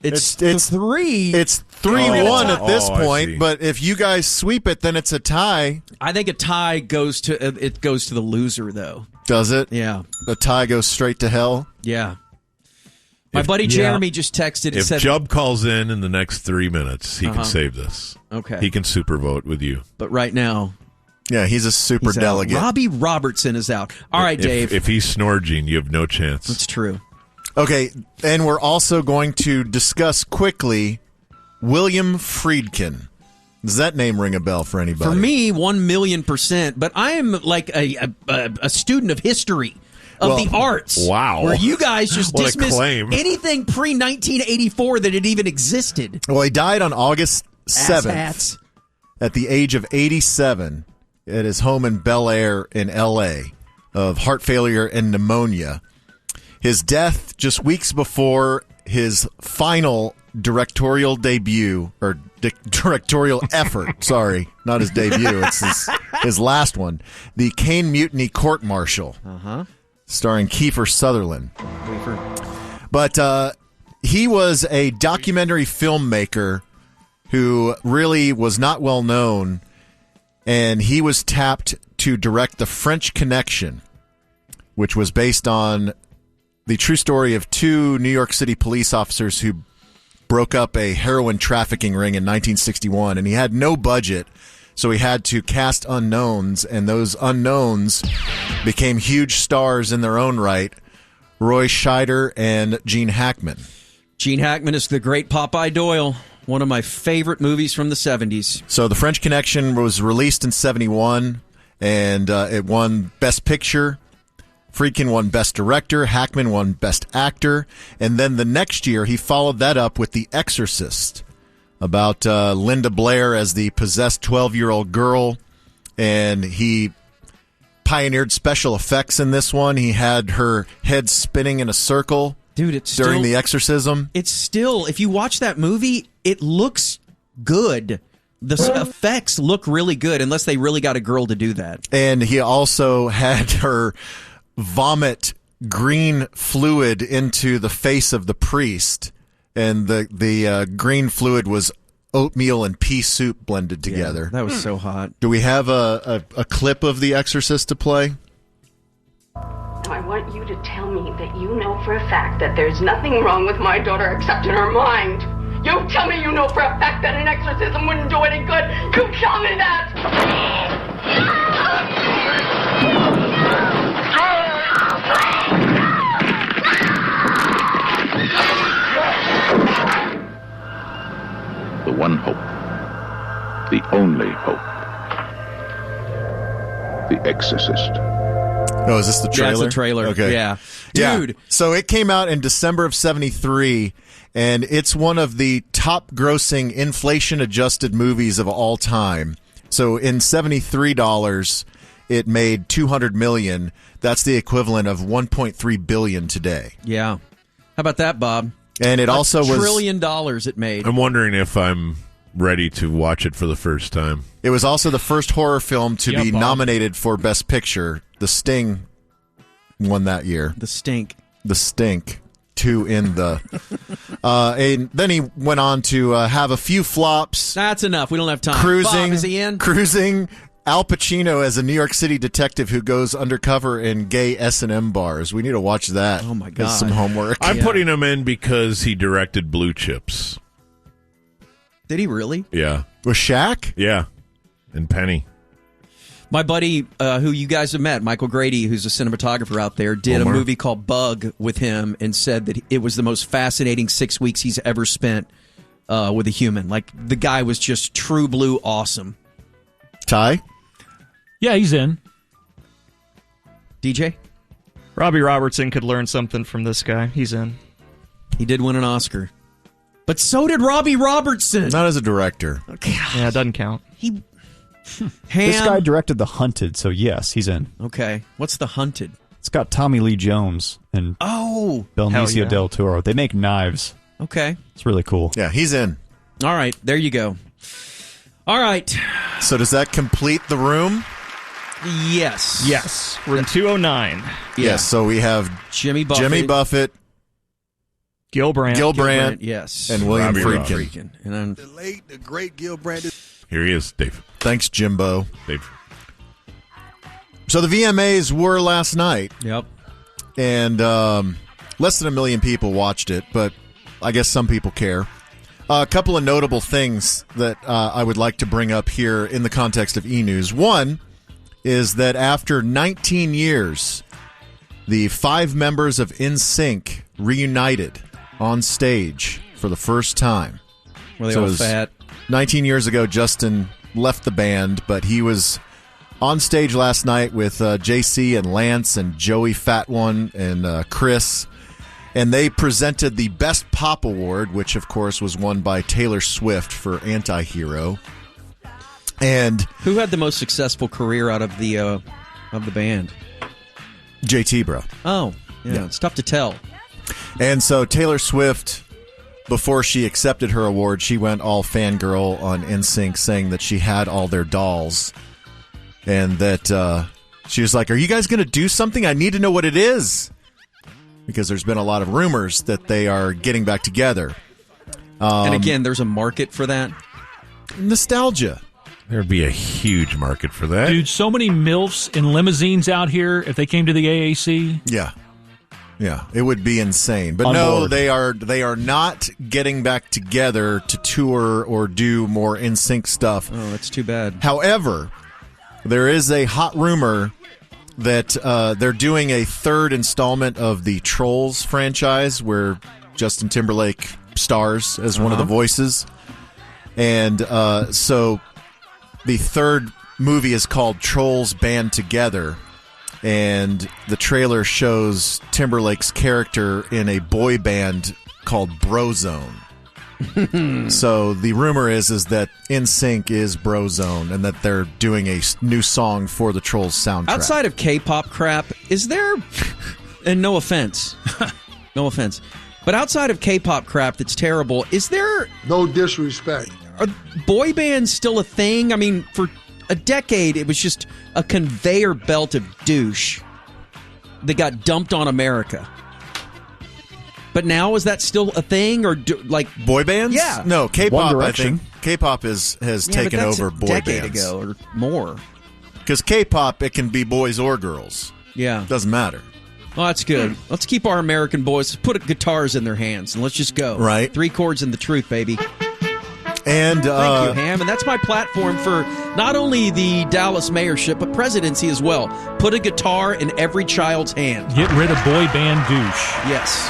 It's 3. It's 3-1 at this point, but if you guys sweep it, then it's a tie. I think a tie goes to the loser, though. Does it? Yeah. A tie goes straight to hell? Yeah. My buddy Jeremy just texted and if said... If Jubb calls in the next 3 minutes, he can save this. Okay. He can super vote with you. But right now... Yeah, he's a super delegate. Robbie Robertson is out. All right, Dave. If he's snorging, you have no chance. That's true. Okay, and we're also going to discuss quickly William Friedkin. Does that name ring a bell for anybody? For me, 1,000,000%. But I am like a student of history, of the arts. Wow. Where you guys just What a dismiss claim. anything pre-1984 that it even existed. Well, he died on August 7th Asshats. at the age of 87 at his home in Bel Air in L.A. of heart failure and pneumonia. His death just weeks before his final directorial debut, or directorial effort, sorry, not his debut, it's his last one, the Caine Mutiny Court-Martial, starring Kiefer Sutherland. But he was a documentary filmmaker who really was not well known, and he was tapped to direct The French Connection, which was based on the true story of 2 New York City police officers who broke up a heroin trafficking ring in 1961, and he had no budget, so he had to cast unknowns, and those unknowns became huge stars in their own right, Roy Scheider and Gene Hackman. Gene Hackman is the great Popeye Doyle. One of my favorite movies from the 70s. So The French Connection was released in 71, and it won Best Picture. Friedkin won Best Director. Hackman won Best Actor. And then the next year, he followed that up with The Exorcist, about Linda Blair as the possessed 12-year-old girl. And he pioneered special effects in this one. He had her head spinning in a circle. Dude, it's during still, the exorcism. It's still, if you watch that movie, it looks good. The effects look really good, unless they really got a girl to do that. And he also had her vomit green fluid into the face of the priest, and the green fluid was oatmeal and pea soup blended together. That was so hot. Do we have a clip of The Exorcist to play? I want you to tell me that you know for a fact that there's nothing wrong with my daughter except in her mind. You tell me you know for a fact that an exorcism wouldn't do any good. You tell me that! The one hope. The only hope. The Exorcist. Oh, is this the trailer? Yeah, it's the trailer. Okay. Yeah. Dude. Yeah. So it came out in December of 73, and it's one of the top grossing inflation-adjusted movies of all time. So in $73, it made $200 million. That's the equivalent of $1.3 billion today. Yeah. How about that, Bob? And it also was $1 trillion it made. I'm wondering if I'm ready to watch it for the first time. It was also the first horror film to be Bob. nominated for Best Picture. The Sting won that year. The Stink. The Stink. Two in the. And then he went on to have a few flops. That's enough. We don't have time. Cruising. Bob, is he in? Cruising. Al Pacino as a New York City detective who goes undercover in gay S&M bars. We need to watch that. Oh, my God. As some homework. I'm putting him in because he directed Blue Chips. Did he really? Yeah. With Shaq? Yeah. And Penny. My buddy, who you guys have met, Michael Grady, who's a cinematographer out there, did Omar. a movie called Bug with him and said that it was the most fascinating 6 weeks he's ever spent with a human. Like, the guy was just true blue awesome. Ty? Yeah, he's in. DJ? Robbie Robertson could learn something from this guy. He's in. He did win an Oscar. But so did Robbie Robertson. Not as a director. Yeah, it doesn't count. This guy directed The Hunted, so yes, he's in. Okay. What's The Hunted? It's got Tommy Lee Jones and Benicio del Toro. They make knives. Okay. It's really cool. Yeah, he's in. All right. There you go. All right. So does that complete the room? Yes. Yes. Room 209. Yes, so we have Jimmy Buffett. Gil Brandt. Yes. And William Robbie Friedkin. And then The late, the great Gil Brandt. Here he is, Dave. Thanks, Jimbo. Dave. So the VMAs were last night. Yep. And less than 1 million people watched it, but I guess some people care. A couple of notable things that I would like to bring up here in the context of E-News. One is that after 19 years, the 5 members of NSYNC reunited on stage for the first time. Were they So it all was fat? 19 years ago, Justin left the band, but he was on stage last night with JC and Lance and Joey Fat One and Chris. And they presented the Best Pop Award, which, of course, was won by Taylor Swift for Anti-Hero. And who had the most successful career out of the band? JT, bro. Oh, yeah. It's tough to tell. And so Taylor Swift, before she accepted her award, she went all fangirl on NSYNC, saying that she had all their dolls. And that she was like, "Are you guys going to do something? I need to know what it is." Because there's been a lot of rumors that they are getting back together. And again, there's a market for that. Nostalgia. There'd be a huge market for that. Dude, so many MILFs in limousines out here if they came to the AAC. Yeah. Yeah, it would be insane. But On no, board. they are not getting back together to tour or do more NSYNC stuff. Oh, that's too bad. However, there is a hot rumor that they're doing a third installment of the Trolls franchise where Justin Timberlake stars as one of the voices. And so the third movie is called Trolls Band Together. And the trailer shows Timberlake's character in a boy band called Brozone. So the rumor is that NSYNC is Brozone and that they're doing a new song for the Trolls soundtrack. Outside of K-pop crap, is there, and no offense, but outside of K-pop crap that's terrible, is there... No disrespect. Are boy bands still a thing? I mean, for a decade, it was just a conveyor belt of douche that got dumped on America. But now, is that still a thing? Or like boy bands? Yeah. No, One K-pop, I Direction. think. K-pop has taken but that's over a boy decade bands. ago or more. Because K-pop, it can be boys or girls. Yeah. Doesn't matter. Well, that's good. Let's keep our American boys, put guitars in their hands, and let's just go. Right. 3 chords and the truth, baby. And Thank you, Ham. And that's my platform for not only the Dallas mayorship, but presidency as well. Put a guitar in every child's hand. Get rid of boy band douche. Yes.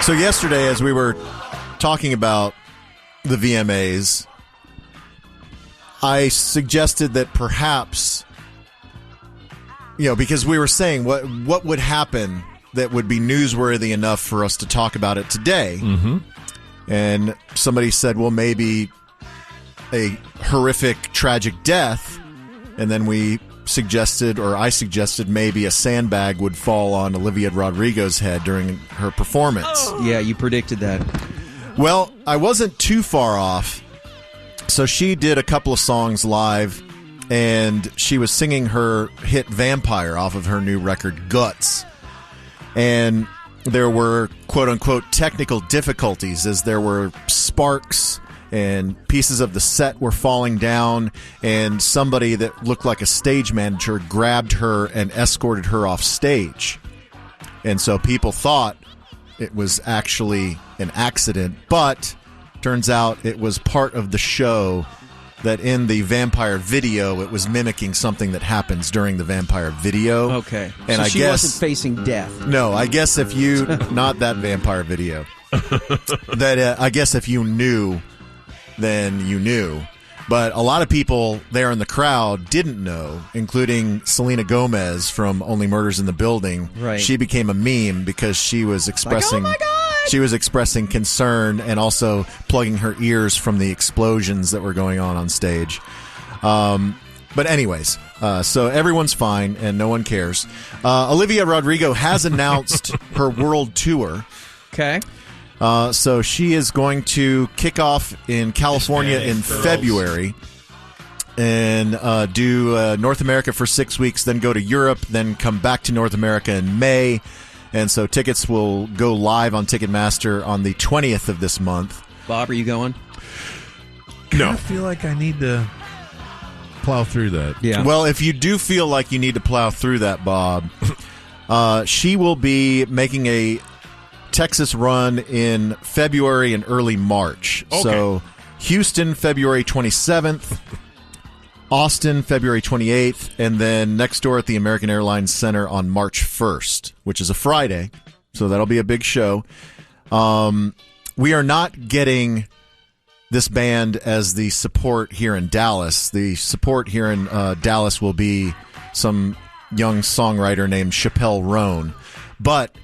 So yesterday, as we were talking about the VMAs, I suggested that perhaps, because we were saying what would happen that would be newsworthy enough for us to talk about it today. Mm-hmm. And somebody said, well, maybe a horrific, tragic death. And then we suggested, or I suggested, maybe a sandbag would fall on Olivia Rodrigo's head during her performance. Yeah, you predicted that. Well, I wasn't too far off. So she did a couple of songs live, and she was singing her hit Vampire off of her new record, Guts. And there were, quote-unquote, technical difficulties, as there were sparks and pieces of the set were falling down, and somebody that looked like a stage manager grabbed her and escorted her off stage. And so people thought it was actually an accident, but turns out it was part of the show, that in the vampire video it was mimicking something that happens during the vampire video. Okay. And so I she guess wasn't facing death. No, I guess if you not that vampire video. That I guess if you knew, then you knew. But a lot of people there in the crowd didn't know, including Selena Gomez from Only Murders in the Building. Right. She became a meme because she was expressing Like, oh my God! She was expressing concern and also plugging her ears from the explosions that were going on stage. But anyways, so everyone's fine and no one cares. Olivia Rodrigo has announced her world tour. Okay. So she is going to kick off in California in February and do North America for 6 weeks, then go to Europe, then come back to North America in May. And so tickets will go live on Ticketmaster on the 20th of this month. Bob, are you going? No. I feel like I need to plow through that. Yeah. Well, if you do feel like you need to plow through that, Bob, she will be making a Texas run in February and early March. Okay. So Houston, February 27th. Austin, February 28th, and then next door at the American Airlines Center on March 1st, which is a Friday, so that'll be a big show. We are not getting this band as the support here in Dallas. The support here in Dallas will be some young songwriter named Chappelle Roan. But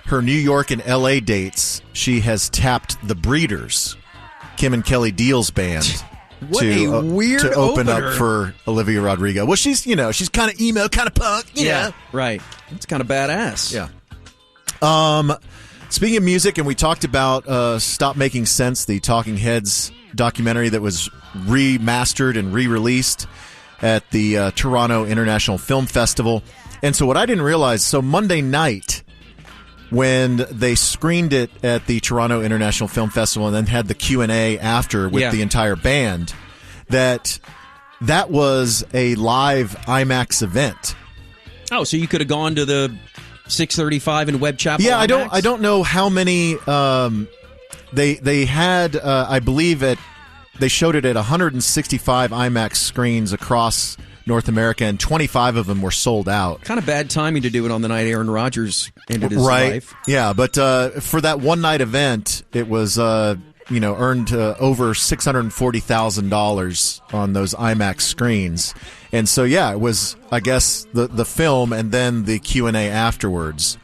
her New York and L.A. dates, she has tapped the Breeders, Kim and Kelly Deal's band. What a weird to open opener. up for Olivia Rodrigo. Well, she's kind of emo, kind of punk. Yeah, right. It's kind of badass. Yeah. Speaking of music, and we talked about Stop Making Sense, the Talking Heads documentary that was remastered and re-released at the Toronto International Film Festival. And so what I didn't realize, so Monday night, when they screened it at the Toronto International Film Festival and then had the Q&A after with the entire band, that was a live IMAX event. Oh, so you could have gone to the 635 in Webb Chapel? Yeah, IMAX? I don't know how many they had. I believe they showed it at 165 IMAX screens across North America, and 25 of them were sold out. Kind of bad timing to do it on the night Aaron Rodgers ended his life. Yeah, but for that one night event, it was earned over $640,000 on those IMAX screens, and so it was, I guess, the film and then the Q&A afterwards.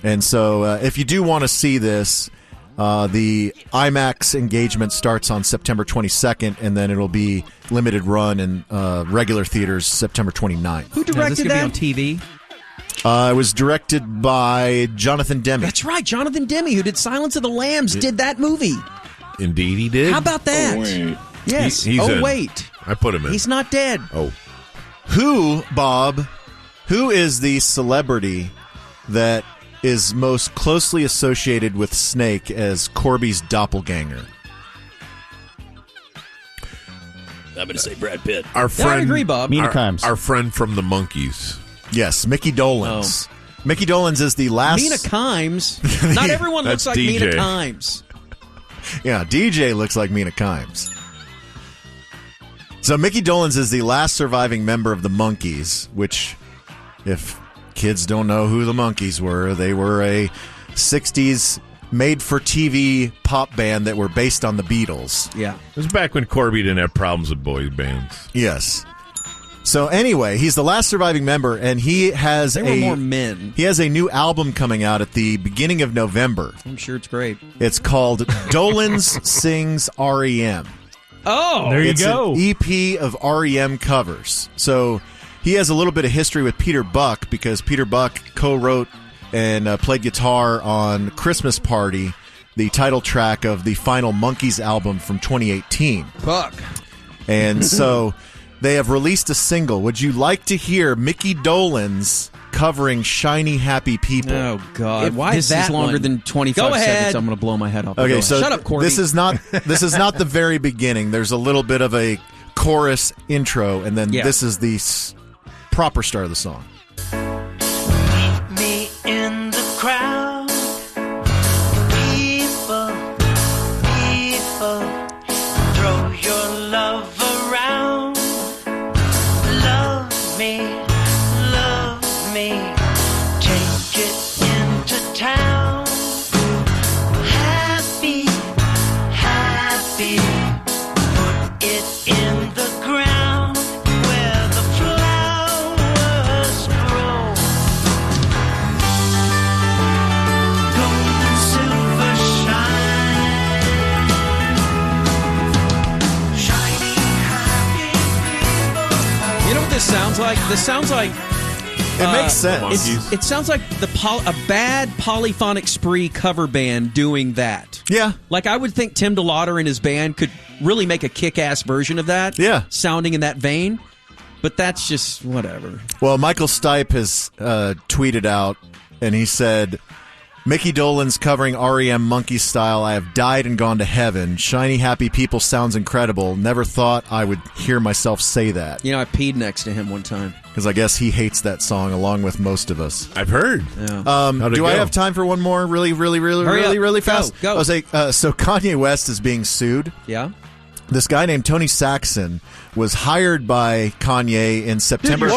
And so if you do want to see this, the IMAX engagement starts on September 22nd, and then it'll be limited run in regular theaters September 29th. Who directed that? Be on TV? It was directed by Jonathan Demme. That's right, Jonathan Demme, who did Silence of the Lambs, did that movie. Indeed, he did. How about that? Oh, wait. Yes. He's in. Wait. I put him in. He's not dead. Oh. Who is the celebrity that is most closely associated with Snake as Corby's doppelganger? I'm going to say Brad Pitt. Our friend, I agree, Bob. Mina Kimes. Our friend from the Monkees. Yes, Mickey Dolenz. Mickey Dolenz is the last... Mina Kimes. Not everyone looks like DJ. Mina Kimes. Yeah, DJ looks like Mina Kimes. So Mickey Dolenz is the last surviving member of the Monkees, which, if kids don't know who the Monkees were, they were a 60s made-for-TV pop band that were based on the Beatles. Yeah. It was back when Corby didn't have problems with boy bands. Yes. So anyway, he's the last surviving member, and he has They were more men. He has a new album coming out at the beginning of November. I'm sure it's great. It's called Dolenz Sings REM. Oh, there you it's go. An EP of REM covers. So he has a little bit of history with Peter Buck because Peter Buck co-wrote and played guitar on Christmas Party, the title track of the final Monkees album from 2018. Buck. And so they have released a single. Would you like to hear Mickey Dolenz covering Shiny Happy People? Oh, God. Why this is longer than 25 seconds. I'm going to blow my head off. Okay, so shut up, Corby. this is not the very beginning. There's a little bit of a chorus intro, and then this is the proper start of the song. Meet me in the crowd. People, throw your love around. Love me, take it into town. Happy, put it in the ground where the flowers grow. Gold and silver shine. Shiny, happy people. You know what this sounds like? This sounds like... It makes sense. It sounds like a bad Polyphonic Spree cover band doing that. Yeah. Like, I would think Tim DeLauder and his band could really make a kick-ass version of that. Yeah. Sounding in that vein. But that's just whatever. Well, Michael Stipe has tweeted out, and he said, Mickey Dolenz covering REM Monkey Style, I have died and gone to heaven. Shiny Happy People sounds incredible. Never thought I would hear myself say that. You know, I peed next to him one time. Because I guess he hates that song along with most of us. I've heard. Yeah. Do I have time for one more really fast? Go. I was like, so Kanye West is being sued. Yeah. This guy named Tony Saxon was hired by Kanye in September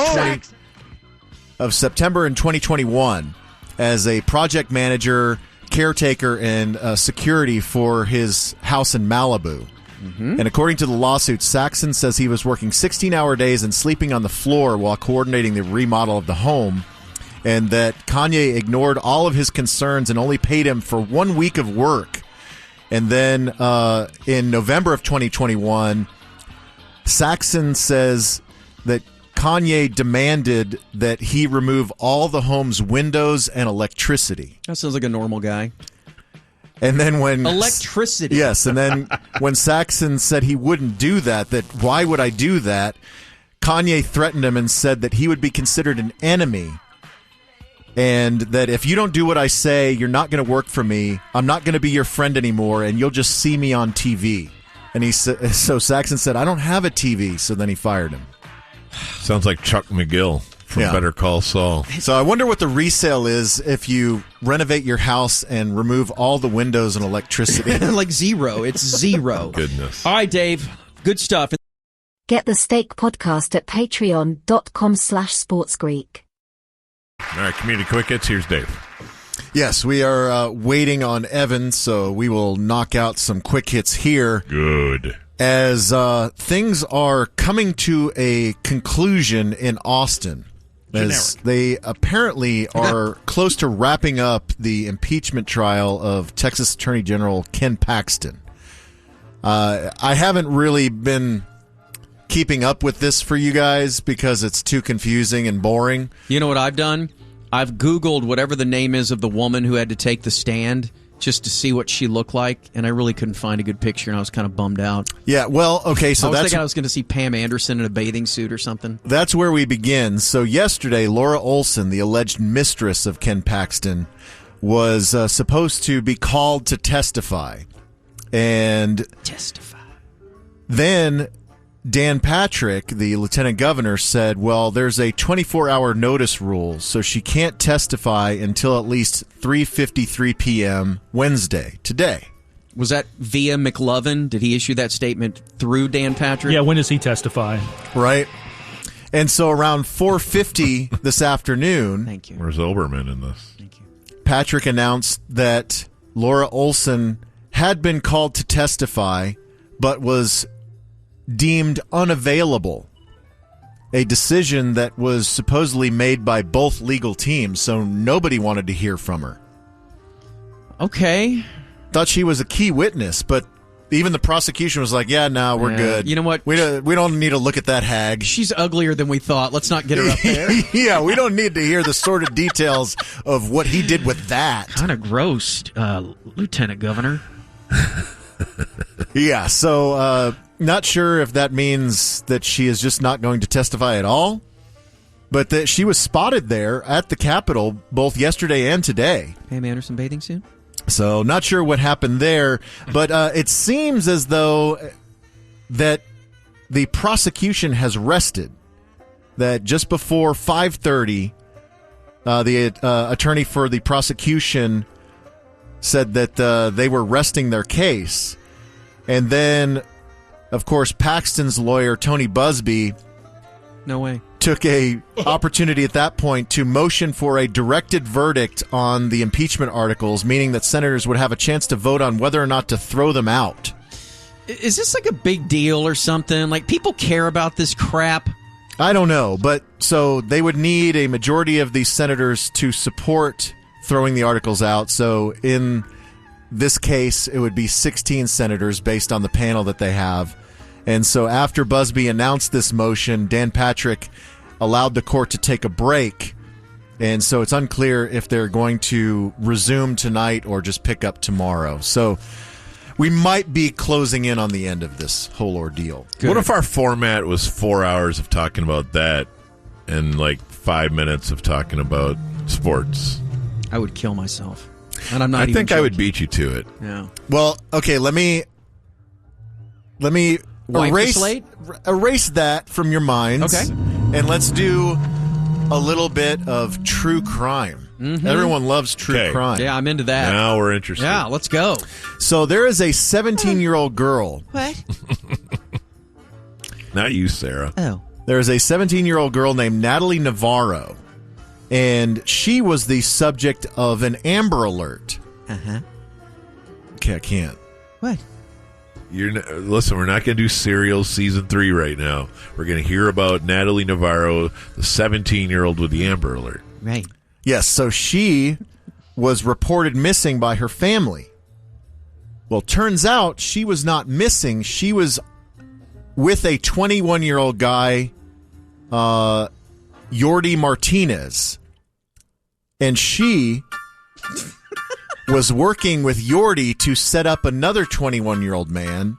in 2021 as a project manager, caretaker, and security for his house in Malibu. Mm-hmm. And according to the lawsuit, Saxon says he was working 16-hour days and sleeping on the floor while coordinating the remodel of the home, and that Kanye ignored all of his concerns and only paid him for 1 week of work. And then in November of 2021, Saxon says that Kanye demanded that he remove all the home's windows and electricity. That sounds like a normal guy. And then when... Electricity. Yes, and then when Saxon said he wouldn't do that why would I do that, Kanye threatened him and said that he would be considered an enemy, and that if you don't do what I say, you're not going to work for me, I'm not going to be your friend anymore, and you'll just see me on TV. And so Saxon said, I don't have a TV, so then he fired him. Sounds like Chuck McGill from Better Call Saul. So I wonder what the resale is if you renovate your house and remove all the windows and electricity. Like zero. It's zero. Goodness. All right, Dave. Good stuff. Get the Steak Podcast at patreon.com/sportsgreek. All right, Community Quick Hits. Here's Dave. Yes, we are waiting on Evan, so we will knock out some quick hits here. Good. As things are coming to a conclusion in Austin, as they apparently are close to wrapping up the impeachment trial of Texas Attorney General Ken Paxton. I haven't really been keeping up with this for you guys because it's too confusing and boring. You know what I've done? I've Googled whatever the name is of the woman who had to take the stand just to see what she looked like, and I really couldn't find a good picture, and I was kind of bummed out. Yeah, well, okay, so I was thinking I was going to see Pam Anderson in a bathing suit or something. That's where we begin. So yesterday, Laura Olson, the alleged mistress of Ken Paxton, was supposed to be called to testify. And then Dan Patrick, the lieutenant governor, said, well, there's a 24-hour notice rule, so she can't testify until at least 3:53 p.m. Wednesday, today. Was that via McLovin? Did he issue that statement through Dan Patrick? Yeah, when does he testify? Right. And so around 4:50 this afternoon, Thank you. Where's Oberman in this? Patrick announced that Laura Olson had been called to testify, but was deemed unavailable, a decision that was supposedly made by both legal teams, so nobody wanted to hear from her. Okay. Thought she was a key witness, but even the prosecution was like, "Yeah, no, we're good. You know what? We don't need to look at that hag. She's uglier than we thought. Let's not get her up there." Yeah, we don't need to hear the sordid details of what he did with that. Kind of gross, Lieutenant Governor. Yeah, so not sure if that means that she is just not going to testify at all, but that she was spotted there at the Capitol both yesterday and today. Pam Anderson bathing suit? So not sure what happened there, but it seems as though that the prosecution has rested. That just before 5:30, the attorney for the prosecution said that they were resting their case. And then, of course, Paxton's lawyer, Tony Busby, no way, took a opportunity at that point to motion for a directed verdict on the impeachment articles, meaning that senators would have a chance to vote on whether or not to throw them out. Is this like a big deal or something? Like, people care about this crap? I don't know, but so they would need a majority of these senators to support throwing the articles out. So in this case, it would be 16 senators based on the panel that they have. And so after Busby announced this motion, Dan Patrick allowed the court to take a break. And so it's unclear if they're going to resume tonight or just pick up tomorrow. So we might be closing in on the end of this whole ordeal. What if our format was 4 hours of talking about that and like 5 minutes of talking about sports? I would kill myself. And I'm not I even think joking. I would beat you to it. Yeah. Well, okay, let me Wipe the slate? erase that from your minds. Okay. And let's do a little bit of true crime. Mhm. Everyone loves true crime. Yeah, I'm into that. Now we're interested. Yeah, let's go. So there is a 17-year-old girl. What? Not you, Sarah. Oh. There is a 17-year-old girl named Natalie Navarro, and she was the subject of an Amber Alert. Uh-huh. Okay, I can't. What? Listen, we're not going to do Serial Season 3 right now. We're going to hear about Natalie Navarro, the 17-year-old with the Amber Alert. Right. Yes, so she was reported missing by her family. Well, turns out she was not missing. She was with a 21-year-old guy, Yordi Martinez. And she was working with Yordi to set up another 21-year-old man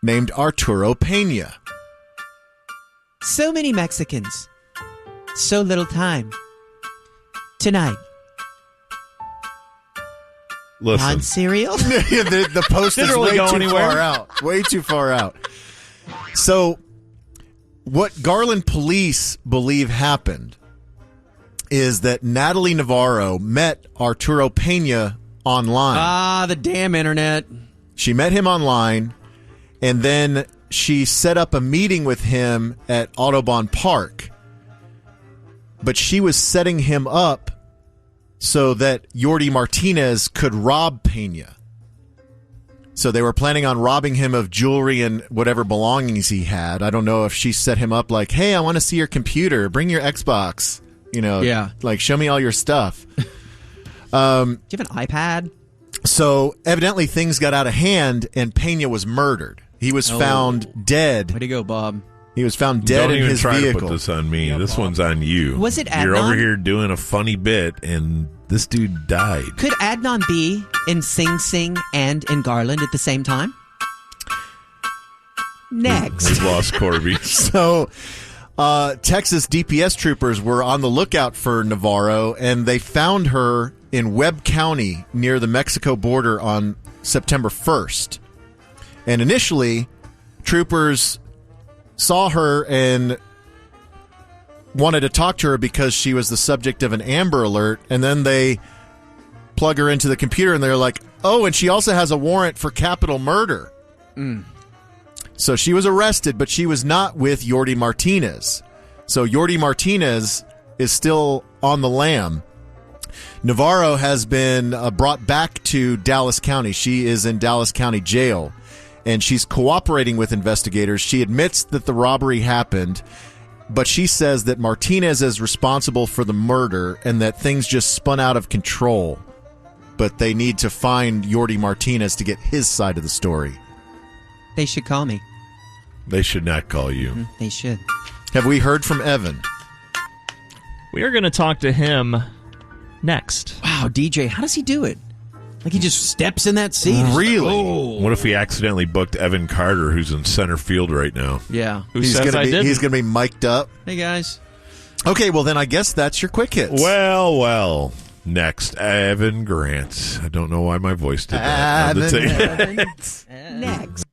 named Arturo Pena. So many Mexicans. So little time. Tonight. Listen. On cereal? the post is way too far out. Way too far out. So, what Garland police believe happened is that Natalie Navarro met Arturo Pena online. Ah, the damn internet. She met him online, and then she set up a meeting with him at Audubon Park. But she was setting him up so that Yordi Martinez could rob Pena. So they were planning on robbing him of jewelry and whatever belongings he had. I don't know if she set him up like, hey, I want to see your computer. Bring your Xbox. You know, yeah. Like, show me all your stuff. Do you have an iPad? So evidently things got out of hand and Pena was murdered. He was found dead. Way to go, Bob. He was found dead in his Don't even try vehicle. to put this on me. This one's on you. Was it You're Adnan? over here doing a funny bit, and this dude died. Could Adnan be in Sing Sing and in Garland at the same time? Next. We've lost Corby. So Texas DPS troopers were on the lookout for Navarro, and they found her in Webb County near the Mexico border on September 1st. And initially, troopers saw her and wanted to talk to her because she was the subject of an Amber Alert, and then they plug her into the computer and they're like, oh, and she also has a warrant for capital murder. So she was arrested, but she was not with Yordi Martinez. So Yordi Martinez is still on the lam. Navarro has been brought back to Dallas County. She is in Dallas County Jail, and she's cooperating with investigators. She admits that the robbery happened, but she says that Martinez is responsible for the murder and that things just spun out of control. But they need to find Yordi Martinez to get his side of the story. They should call me. They should not call you. They should. Have we heard from Evan? We are going to talk to him next. Wow, DJ, how does he do it? Like he just steps in that seat. Really? Oh. What if we accidentally booked Evan Carter, who's in center field right now? Yeah. He's going to be mic'd up. Hey, guys. Okay, well, then I guess that's your quick hits. Well. Next, Evan Grant. I don't know why my voice did that. Next.